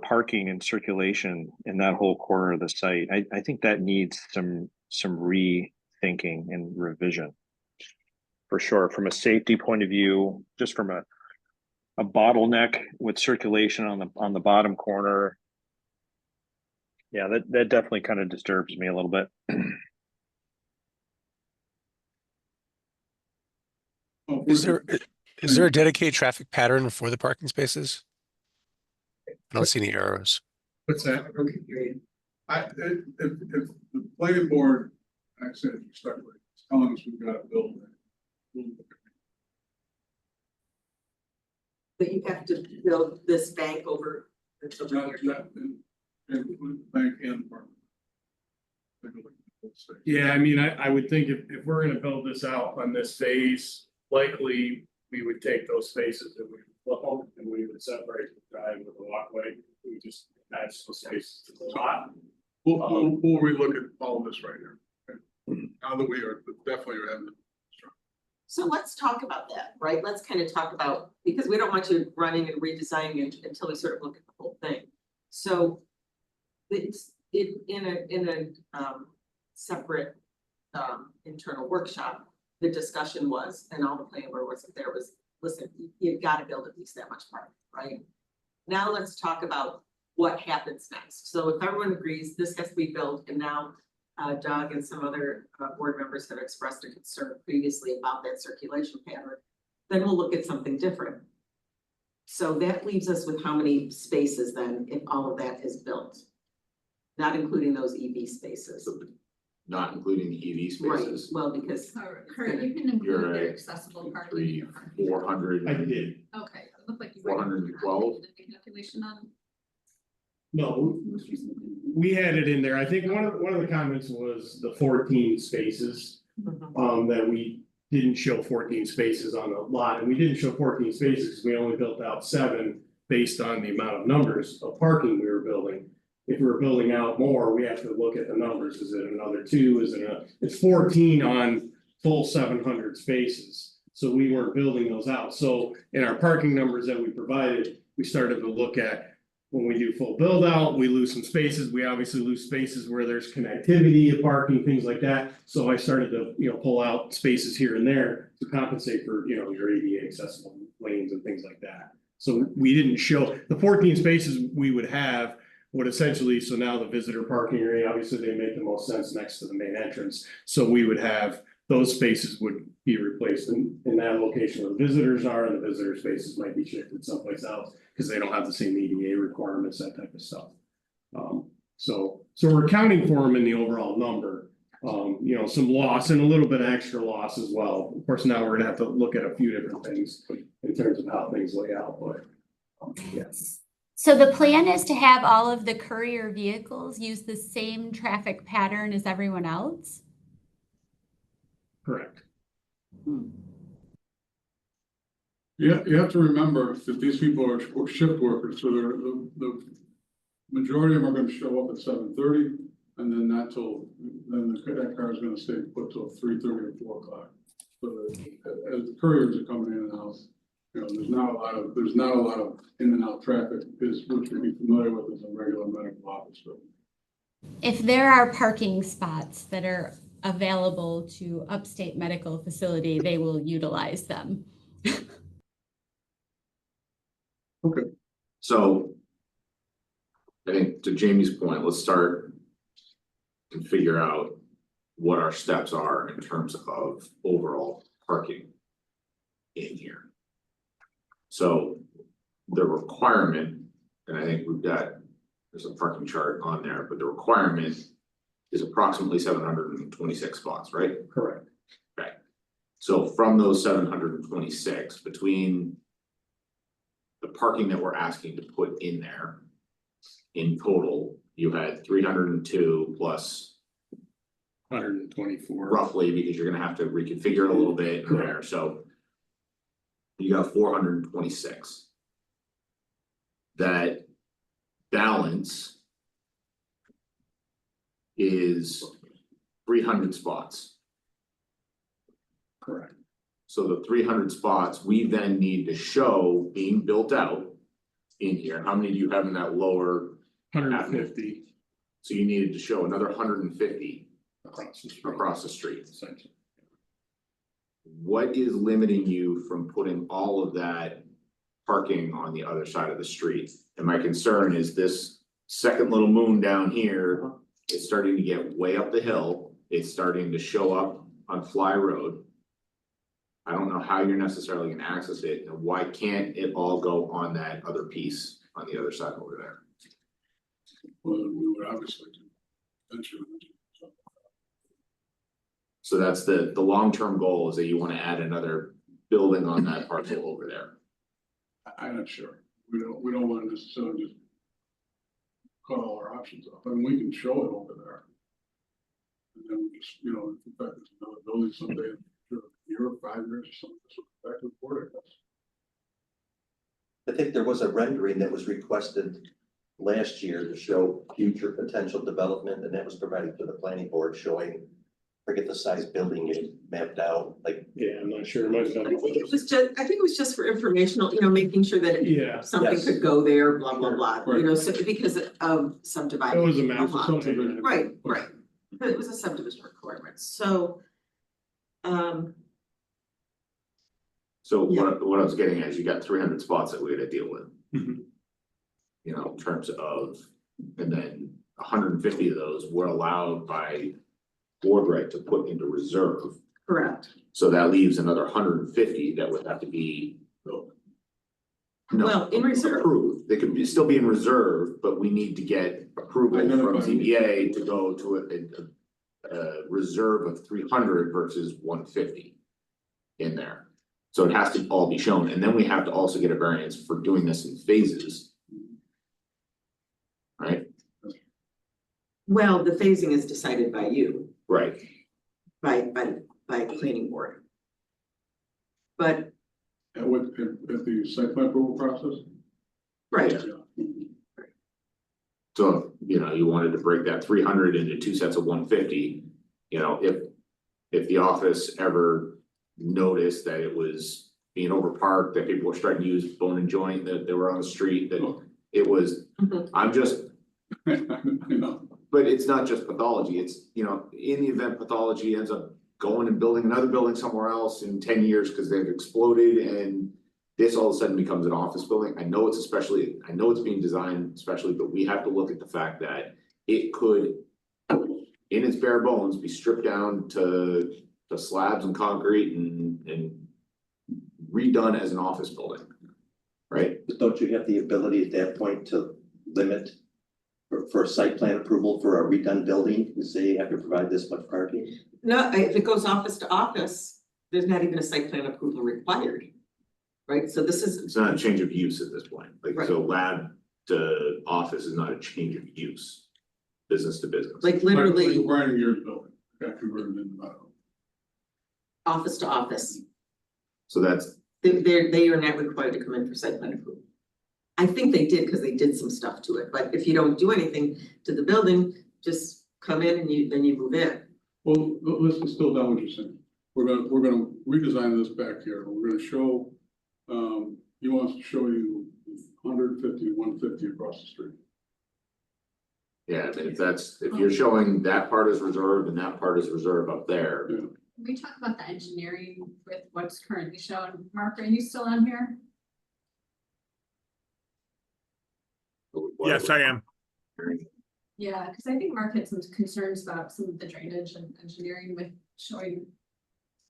parking and circulation in that whole corner of the site. I think that needs some rethinking and revision. For sure, from a safety point of view, just from a bottleneck with circulation on the bottom corner. Yeah, that definitely kind of disturbs me a little bit. Oh, Is there a dedicated traffic pattern for the parking spaces? I don't see any arrows. What's that? If the planning board, I said respectfully, is telling us we've got to build it. we'll look at That you have to build this bank over. That's it. over Not- here. not in- in Bank and apartment. Take a look at the whole site. Yeah, I mean, I would think if we're gonna build this out on this phase, likely we would take those spaces and we would flip them and we would separate the drive with the walkway. We would just match those spaces to the lot. We'll relook at all of this right here. Okay? Now that we are definitely having. So let's talk about that, right? Let's kind of talk about, because we don't want you running and redesigning it until we sort of look at the whole thing. So it's in a separate internal workshop, the discussion was, and all the planning board wasn't there, was, listen, you've got to build at least that much parking, right? Now let's talk about what happens next. So if everyone agrees this has to be built, and now Doug and some other board members have expressed a concern previously about that circulation pattern, then we'll look at something different. So that leaves us with how many spaces then, if all of that is built? Not including those EV spaces. Not including the EV Right, spaces. well, because Kurt, you can You're include their at accessible parking. 3, 400. I did. Okay, it looked like you. 412. Did the calculation on. No, we had it in there. I think one of the comments was the 14 spaces. That we didn't show 14 spaces on the lot, and we didn't show 14 spaces, we only built out 7 based on the amount of numbers of parking we were building. If we were building out more, we have to look at the numbers. Is it another 2? Is it it's 14 on full 700 spaces. So we weren't building those out. So in our parking numbers that we provided, we started to look at when we do full build out, we lose some spaces. We obviously lose spaces where there's connectivity of parking, things like that. So I started to, pull out spaces here and there to compensate for, your ADA accessible lanes and things like that. So we didn't show the 14 spaces we would have would essentially, so now the visitor parking area, obviously they make the most sense next to the main entrance. So we would have, those spaces would be replaced in that location where the visitors are, and the visitor spaces might be shifted someplace else because they don't have the same EDA requirements, that type of stuff. So we're accounting for them in the overall number. Some loss and a little bit of extra loss as well. Of course, now we're gonna have to look at a few different things in terms of how things lay out, but yes. So the plan is to have all of the courier vehicles use the same traffic pattern as everyone else? Correct. Yeah, you have to remember that these people are shift workers, so they're, the majority of them are gonna show up at 7:30, and then not till, then that car is gonna stay put till 3:30 or 4 o'clock. So as the couriers are coming in and out, there's not a lot of in and out traffic, which we'd be familiar with as a regular medical office. If there are parking spots that are available to Upstate Medical Facility, they will utilize them. Okay. So I think to Jamie's point, let's start and figure out what our steps are in terms of overall parking in here. So the requirement, and I think there's a parking chart on there, but the requirement is approximately 726 spots, right? Correct. Okay. So from those 726, between the parking that we're asking to put in there, in total, you had 302 plus 124. roughly, because you're gonna have to reconfigure it a little bit in there, so you got 426. That balance is 300 spots. Correct. So the 300 spots, we then need to show being built out in here. How many do you have in that lower? 150 So you needed to show another 150 across the street. across the street. Essentially. What is limiting you from putting all of that parking on the other side of the street? And my concern is this second little moon down here, it's starting to get way up the hill. It's starting to show up on Fly Road. I don't know how you're necessarily gonna access it, and why can't it all go on that other piece on the other side over there? Well, we would obviously do eventually. So that's the long-term goal, is that you wanna add another building on that parcel over there. I'm not sure. We don't want to necessarily just cut all our options off. I mean, we can show it over there. And then we just, in fact, there's another building someday, in a year or 5 years or something, so back to the board, I guess. I think there was a rendering that was requested last year to show future potential development, and that was provided to the planning board showing, forget the size building you mapped out, like. Yeah, I'm not sure. It might have I think it was just for informational, making sure that Yeah. something Yes. could go there, blah, blah, blah, Right. so because of It subdividing. was a a massive lot. subdivision. Right. it was a subdivision requirement, so. So Yeah. what I was getting at is you got 300 spots that we gotta deal with. Mhm. You know, in terms of, and then 150 of those were allowed by board right to put into reserve. Correct. So that leaves another 150 that would have to be. No, Well, in reserve. approved. They could still be in reserve, but we need to get approval from Identify. ZBA to go to a reserve of 300 versus 150 in there. So it has to all be shown, and then we have to also get a variance for doing this in phases. Right? Well, the phasing is decided by you, Right. by the planning board. But, At what, at the site plan approval process? right, Yeah. So, you know, you wanted to break that 300 into two sets of 150, you know, if the office ever noticed that it was being overparked, that people were starting to use bone and joint, that they were on the street, that it was, Mhm. I'm just, I know. but it's not just pathology, it's, you know, in the event pathology ends up going and building another building somewhere else in 10 years because they've exploded and this all of a sudden becomes an office building. I know it's being designed especially, but we have to look at the fact that it could, in its bare bones, be stripped down to slabs and concrete and redone as an office building. Right? But don't you have the ability at that point to limit for site plan approval for a redone building, you say you have to provide this much parking? no, if it goes office to office, there's not even a site plan approval required. Right, so this is, It's not a change of use at this point, like, Right. so lab to office is not a change of use. Business to business. like literally Brian Gear's building, got converted into that. office to office. So that's, They are not required to come in for site plan approval. I think they did because they did some stuff to it, but if you don't do anything to the building, just come in and then you move in. Well, let's distill down what you're saying. We're gonna redesign this back here. We're gonna show, he wants to show you 150, 150 across the street. yeah, I mean, if you're showing that part is reserved and that part is reserved up there. Yeah. Can we talk about the engineering with what's currently shown? Mark, are you still on here? Yes, I am. Yeah, because I think Mark had some concerns about some of the drainage and engineering with showing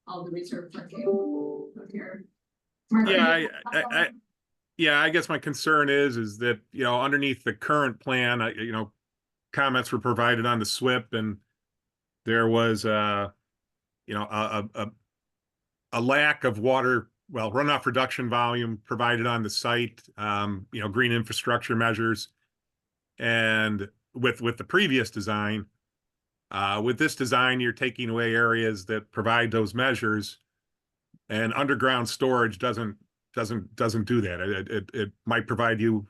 all the reserve parking out here. Mark, are Yeah, you- yeah, I guess my concern is that, you know, underneath the current plan, you know, comments were provided on the SWIP and there was you know, a lack of water, well, runoff reduction volume provided on the site, you know, green infrastructure measures. And with the previous design, with this design, you're taking away areas that provide those measures, and underground storage doesn't do that. It might provide you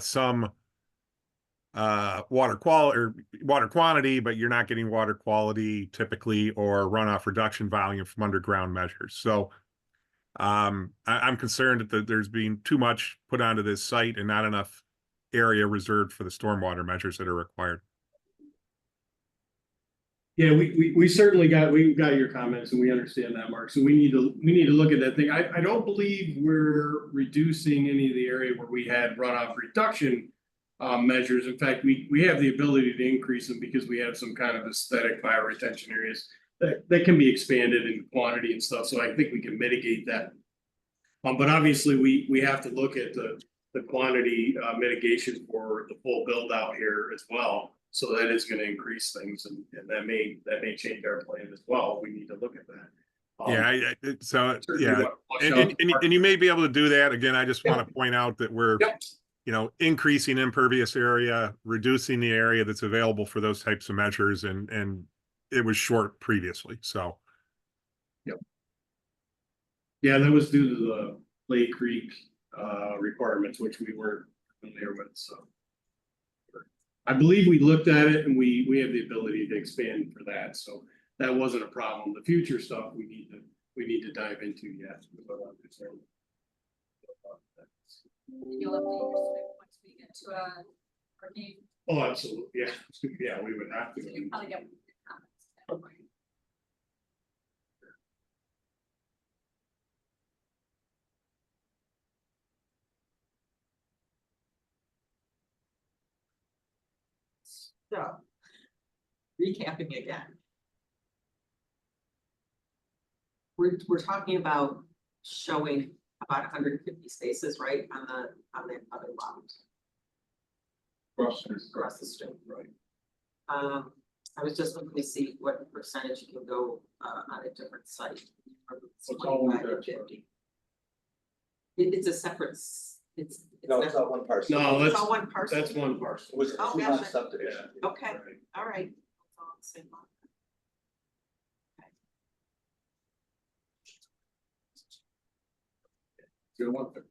some water quality or water quantity, but you're not getting water quality typically or runoff reduction volume from underground measures. So I'm concerned that there's been too much put onto this site and not enough area reserved for the stormwater measures that are required. Yeah, we certainly got your comments and we understand that, Mark. So we need to look at that thing. I don't believe we're reducing any of the area where we had runoff reduction measures. In fact, we have the ability to increase them because we have some kind of aesthetic bioretention areas that can be expanded in quantity and stuff. So I think we can mitigate that. But obviously we have to look at the quantity mitigation for the full build out here as well. So that is going to increase things and that may change our plan as well. We need to look at that. Yeah, so certainly yeah, want to flush out and you may be able to do that. Again, I just want to point out that we're, Yep. you know, increasing impervious area, reducing the area that's available for those types of measures, and it was short previously, so. Yeah, that was due to the Lake Creek requirements, which we weren't familiar with, so. I believe we looked at it and we have the ability to expand for that, so that wasn't a problem. The future stuff we need to dive into yet. is what I'm concerned. You'll update your SWIP once we get to parking. Oh, absolutely, yeah, yeah, we would have to. So you probably get So, recapping again. We're talking about showing about 150 spaces, right, on the other lot. Across the street. Right. I was just looking to see what percentage you can go on a different site. What's all 25 to 50. It's a separate, it's. No, it's not one parcel. No, It's that's, all one parcel. that's one parcel. It was a Oh, two-lot gotcha. subdivision. Okay, all right. It's all the same lot. You want them.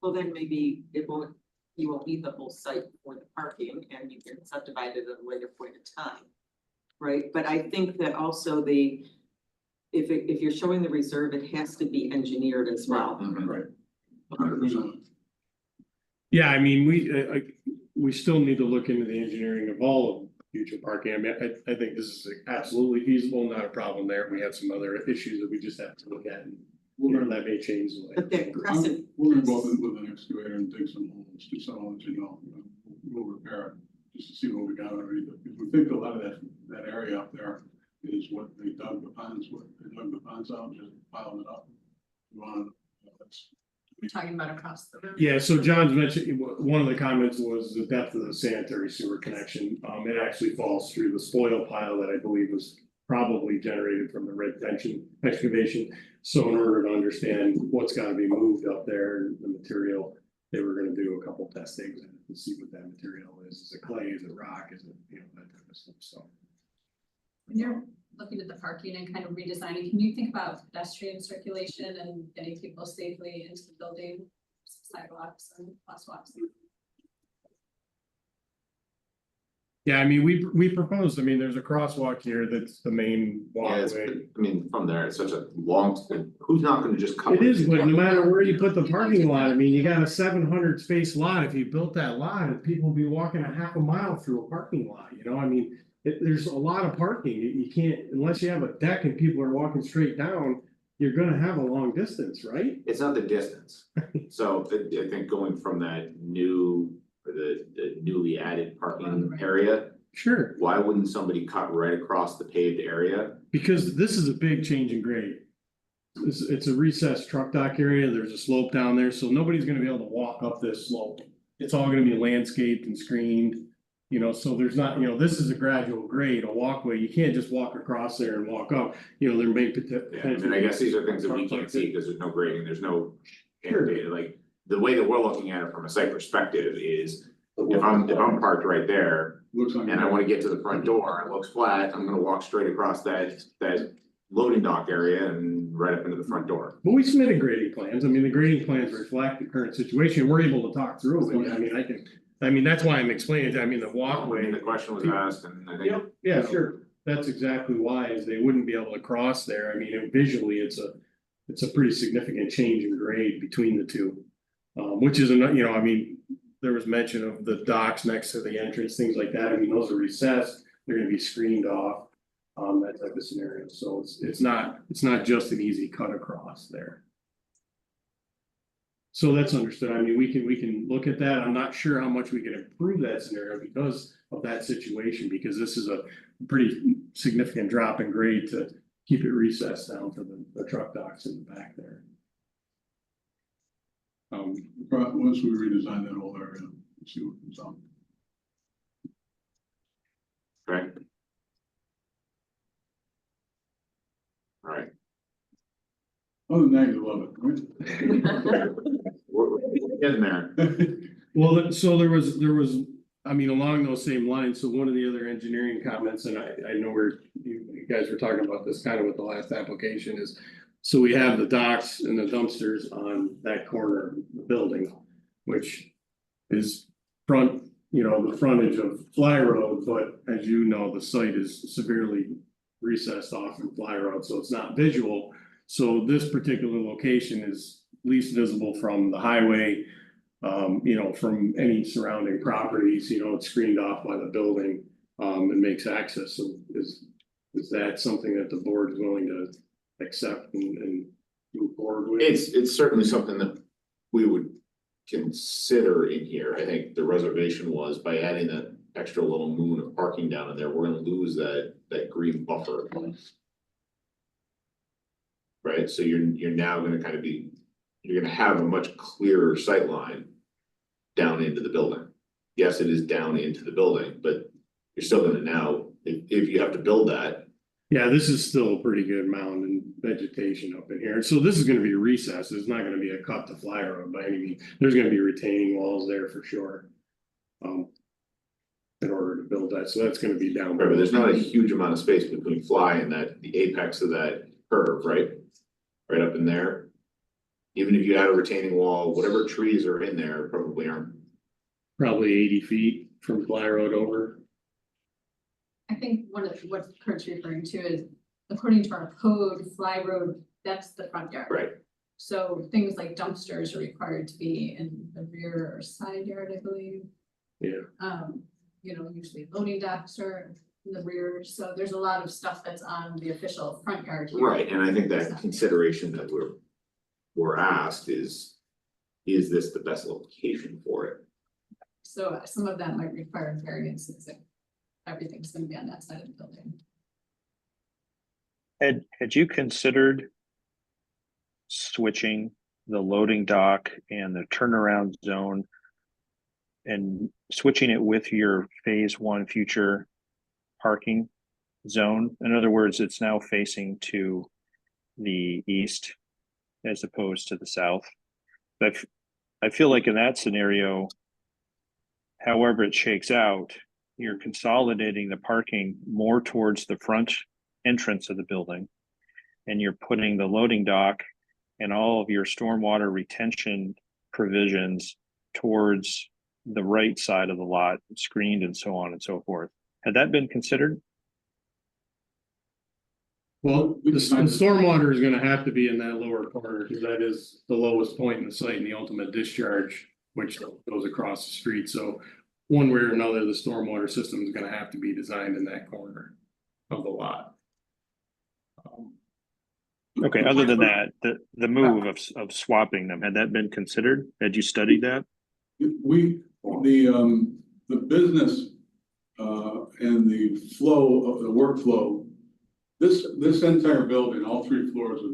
Well, then maybe you won't need the whole site for the parking and you can subdivide it at a later point in time. Right, but I think that also if you're showing the reserve, it has to be engineered as well. Right. 100%. Yeah, I mean, we still need to look into the engineering of all of future parking. I mean, I think this is absolutely feasible, not a problem there. We have some other issues that we just have to look at. And that may change the way. But that crescent. We're gonna go in with an excavator and dig some holes, just so I'll let you know, we'll repair it, just to see what we got underneath it. Because we think a lot of that area up there is what they dug the ponds with, they dug the ponds out, just piled it up. We want, that's. We're talking about across the river. Yeah, so John's mentioned, one of the comments was the depth of the sanitary sewer connection. It actually falls through the spoil pile that I believe was probably generated from the retention excavation. So in order to understand what's gotta be moved up there and the material, they were gonna do a couple testings and see what that material is. Is it clay, is it rock, is it, that type of stuff, so. When you're looking at the parking and kind of redesigning, can you think about pedestrian circulation and getting people safely into the building, sidewalks and crosswalks? Yeah, I mean, we proposed, I mean, there's a crosswalk here that's the main Yeah, walkway. I mean, from there, it's such a long, who's not gonna just cover? It is, but no matter where you put the parking lot, I mean, you got a 700 space lot. If you built that lot, people would be walking a half a mile through a parking lot, I mean. There's a lot of parking. You can't, unless you have a deck and people are walking straight down, you're gonna have a long distance, right? It's not the distance. So I think going from that the newly added parking area, Sure, why wouldn't somebody cut right across the paved area? because this is a big change in grade. It's a recessed truck dock area. There's a slope down there, so nobody's gonna be able to walk up this slope. It's all gonna be landscaped and screened. So there's not, this is a gradual grade, a walkway. You can't just walk across there and walk up, there may Yeah, and I guess these are things that we can't see because there's no grading, there's no. Data, like, the way that we're looking at it from a site perspective is, if I'm parked right there. Looks like. And I wanna get to the front door, it looks flat, I'm gonna walk straight across that loading dock area and right up into the front door. But we submitted grading plans. I mean, the grading plans reflect the current situation. We're able to talk through it. I mean, that's why I'm explaining, the I mean, walkway. the question was asked and I think. Yep, yeah, sure. That's exactly why, is they wouldn't be able to cross there. I mean, visually, it's a pretty significant change in grade between the two. Which is, I mean, there was mention of the docks next to the entrance, things like that. I mean, those are recessed, they're gonna be screened off. That type of scenario. So it's not just an easy cut across there. So that's understood. I mean, we can look at that. I'm not sure how much we can improve that scenario because of that situation, because this is a pretty significant drop in grade to keep it recessed down for the truck docks in the back there. Once we redesign that whole area, we'll see what comes out. Right. Alright. Other than that, you love it, right? We're getting there. Well, so there was, I mean, along those same lines, so one of the other engineering comments, and I know you guys were talking about this kind of with the last application is. So we have the docks and the dumpsters on that corner of the building, which is the frontage of Fly Road, but as you know, the site is severely recessed off from Fly Road, so it's not visual. So this particular location is least visible from the highway, from any surrounding properties, it's screened off by the building, and makes access is Is that something that the board is willing to accept and move forward with? It's certainly something that we would consider in here. I think the reservation was by adding that extra little moon of parking down in there, we're gonna lose that green buffer. Right, so you're now gonna kind of be, you're gonna have a much clearer sight line down into the building. Yes, it is down into the building, but you're still gonna now, if you have to build that, Yeah, this is still a pretty good mound and vegetation up in here. So this is gonna be a recess. It's not gonna be a cut to fly road by any means. There's gonna be retaining walls there for sure. In order to build that, so that's gonna be down. right, but there's not a huge amount of space between fly and the apex of that curve, right? Right up in there. Even if you add a retaining wall, whatever trees are in there probably aren't. Probably 80 feet from fly road over. I think one of what Kurt's referring to is, according to our code, fly road, that's the front yard. Right. So things like dumpsters are required to be in the rear or side yard, I believe. Yeah. You know, usually loading docks are in the rear, so there's a lot of stuff that's on the official front yard here. Right, and I think that consideration that we're asked is this the best location for it? So some of that might require variances if everything's gonna be on that side of the building. Had you considered switching the loading dock and the turnaround zone and switching it with your phase one future parking zone? In other words, it's now facing to the east as opposed to the south. I feel like in that scenario, however it shakes out, you're consolidating the parking more towards the front entrance of the building, and you're putting the loading dock and all of your stormwater retention provisions towards the right side of the lot, screened and so on and so forth. Had that been considered? Well, the stormwater is gonna have to be in that lower corner, because that is the lowest point in the site and the ultimate discharge, which goes across the street, so. One way or another, the stormwater system is gonna have to be designed in that corner of the lot. Okay, other than that, the move of swapping them, had that been considered? Had you studied that? The business, and the flow of the workflow, this entire building, all 3 floors has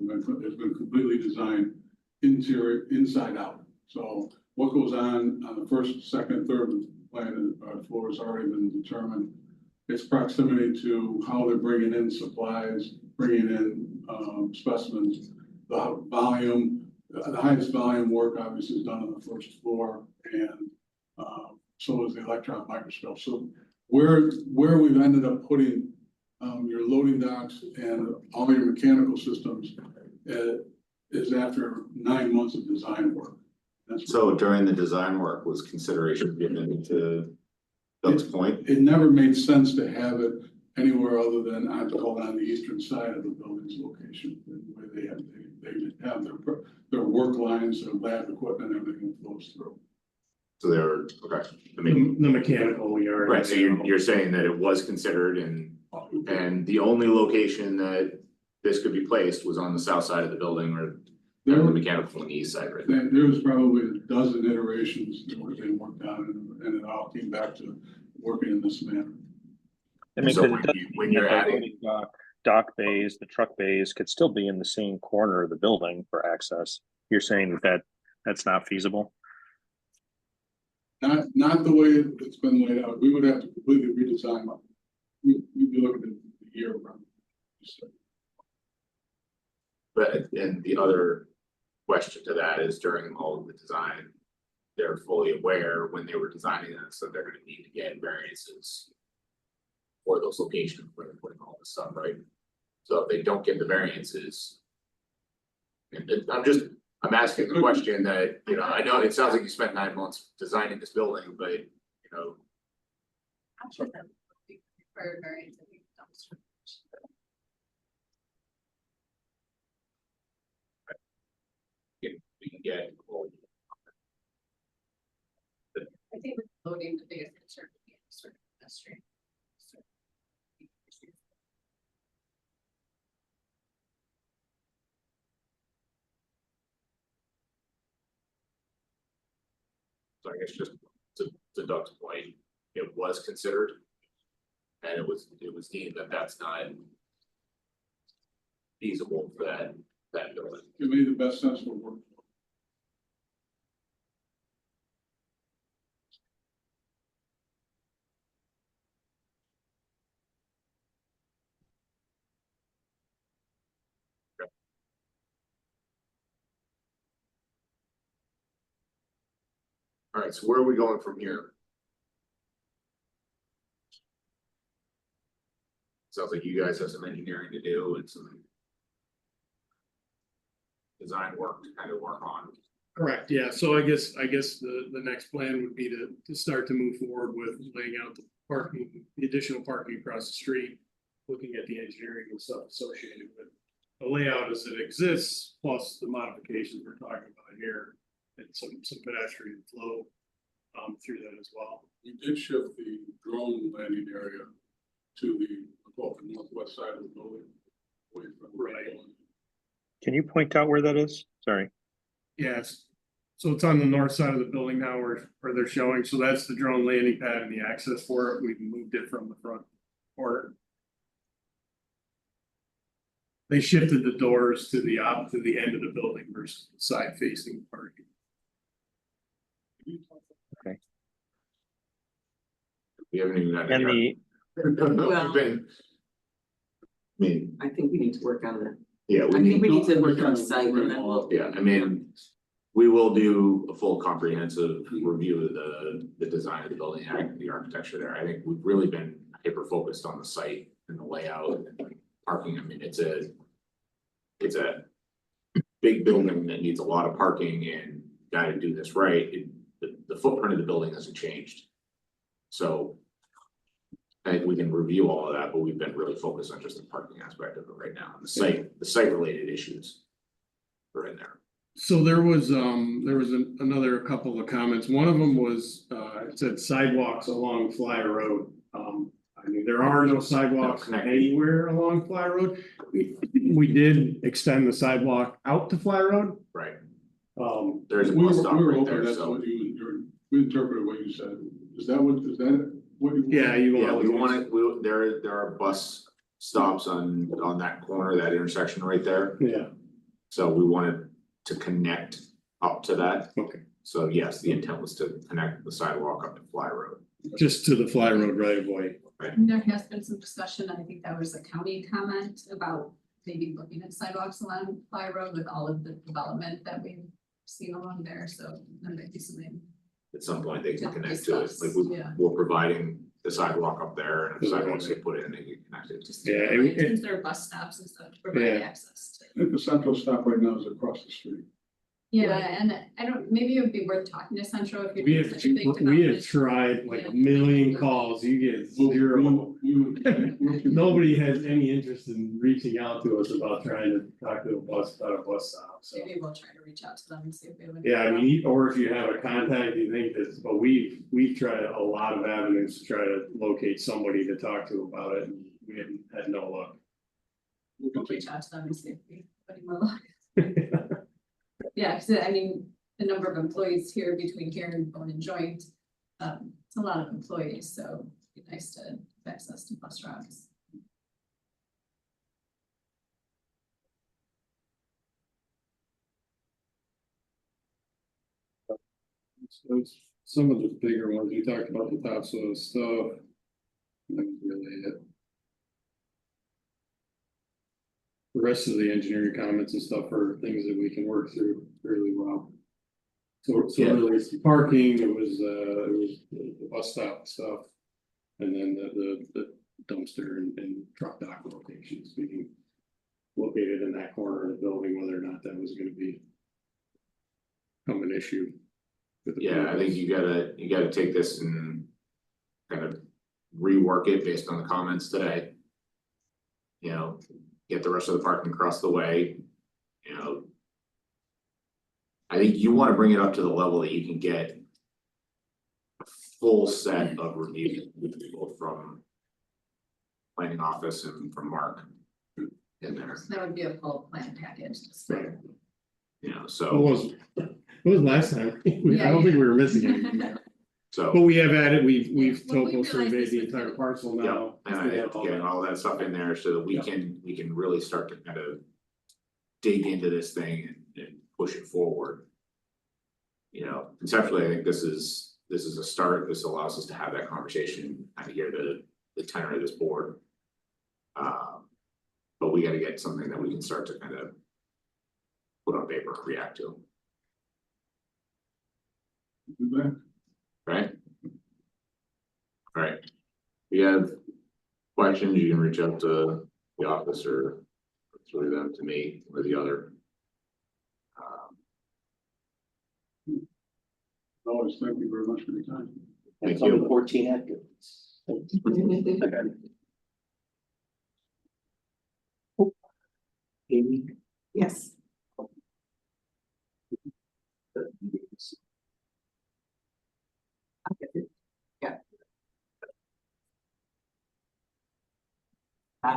been completely designed interior, inside out. So what goes on the first, second, third plan, floor has already been determined. Its proximity to how they're bringing in supplies, bringing in, specimens, the volume, the highest volume work obviously is done on the first floor, and, so is the electron microscope. So where we've ended up putting, your loading docks and all your mechanical systems, is after 9 months of design work. So during the design work, was consideration given to Doug's point? It never made sense to have it anywhere other than, I'd call it on the eastern side of the building's location, where they have their work lines, their lab equipment, everything flows through. So they were, okay, I mean, The mechanical yard. right, so you're saying that it was considered and the only location that this could be placed was on the south side of the building or the mechanical on the east side, right? There was probably a dozen iterations that were being worked on, and it all came back to working in this manner. I mean, So because when you're adding, dock bays, the truck bays could still be in the same corner of the building for access. You're saying that's not feasible? Not the way it's been laid out. We would have to completely redesign. We'd be looking at the year around. but and the other question to that is during all of the design, they're fully aware when they were designing this, that they're gonna need to get variances for those locations where they're putting all this stuff, right? So if they don't get the variances. And I'm asking the question that, you know, I know it sounds like you spent 9 months designing this building, but, you know. I'm sure that would be required variance, I think dumpster. We can get. I think with loading, the biggest concern would be sort of pedestrian. So I guess just to Doug's point, it was considered. And it was deemed that that's not feasible for that building. It made the best sense for work. All right, so where are we going from here? Sounds like you guys have some engineering to do and some design work to kind of work on. Correct, yeah, so I guess the next plan would be to start to move forward with laying out the parking, the additional parking across the street. Looking at the engineering and stuff associated with the layout as it exists, plus the modifications we're talking about here. And some pedestrian flow through that as well. We did shift the drone landing area to the northwest side of the building. Away from the Right. building. Can you point out where that is? Sorry. Yes, so it's on the north side of the building now where they're showing, so that's the drone landing pad and the access for it, we've moved it from the front corner. They shifted the doors to the end of the building versus side facing parking. We haven't even had. And the, Well- We've been- I mean, I think we need to work on that. yeah, I we think need, we need to work on site and then we'll. yeah, I mean, we will do a full comprehensive review of the design of the building and the architecture there. I think we've really been hyper focused on the site and the layout and parking. I mean, it's a big building that needs a lot of parking and gotta do this right. The footprint of the building hasn't changed. So I think we can review all of that, but we've been really focused on just the parking aspect of it right now. The site related issues are in there. So there was another couple of comments. One of them was, it said sidewalks along Fly Road. I mean, there are no sidewalks anywhere along Fly Road. We did extend the sidewalk out to Fly Road. Right. There's a We bus were, stop we were right hoping there, that's so. what we interpreted what you said. Is that what you? Yeah, you Yeah, want. we want it, there are bus stops on that corner, that intersection right there. Yeah, So we wanted to connect up to that. okay, So yes, the intent was to connect the sidewalk up to Fly Road. just to the Fly Road right of way. There has been some discussion, I think that was a county comment about maybe looking at sidewalks along Fly Road with all of the development that we've seen along there, so that might be something. At some point, they can To connect to it, discuss, like yeah. we're providing the sidewalk up there, and if sidewalks get put in, they get connected. Just Yeah, to it- since there are bus stops and stuff to provide Yeah. access to. I think the central stop right now is across the street. Yeah, and I don't, maybe it would be worth talking to Central if you're We doing have, such a big we have development. tried like Yeah. a million calls, you get zero. Nobody has any interest in reaching out to us about trying to talk to a bus stop, so. Maybe we'll try to reach out to them and see if they would. Yeah, I mean, or if you have a contact, you think this, but we've tried a lot of avenues to try to locate somebody to talk to about it, and we haven't had no luck. We'll reach out to them and see if we have any more luck. Yeah, cause I mean, the number of employees here between here and Bone and Joint, it's a lot of employees, so it'd be nice to have access to bus routes. Some of the bigger ones, we talked about the topsoil stuff. That was really it. The rest of the engineering comments and stuff are things that we can work through really well. So Yeah. really it's the parking, it was the bus stop stuff. And then the dumpster and truck dock locations being located in that corner of the building, whether or not that was gonna become an issue. with the Yeah, I think you gotta take this and kind of rework it based on the comments today. You know, get the rest of the parking across the way, you know. I think you wanna bring it up to the level that you can get a full set of reviews both from planning office and from Mark in there. So that would be a full plan package. Right. You know, It so, was last time. I don't think we were missing anything. But so, we have added, we've Well, we topo realized surveyed this the was entire gonna- parcel yeah, now. and I have all getting that. all that stuff in there so that we can really start to kind of dig into this thing and push it forward. You know, conceptually, I think this is a start. This allows us to have that conversation, kind of hear the tenor of this board. But we gotta get something that we can start to kind of put on paper, and react to, Do that. right? All right. If you have questions, you can reach out to the office or through them to me or the other. Always, thank you very much for your time. Thank It's only you. 14 applicants. Amy? Yes. Yeah.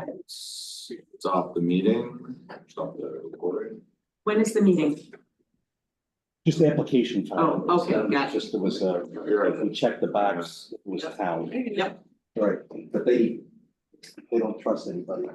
It's off the meeting, it's off the recording. When is the meeting? Just the application file. Oh, okay, got it. Just there was You're right. we checked the box, it was town. Yep. Right, but they don't trust anybody.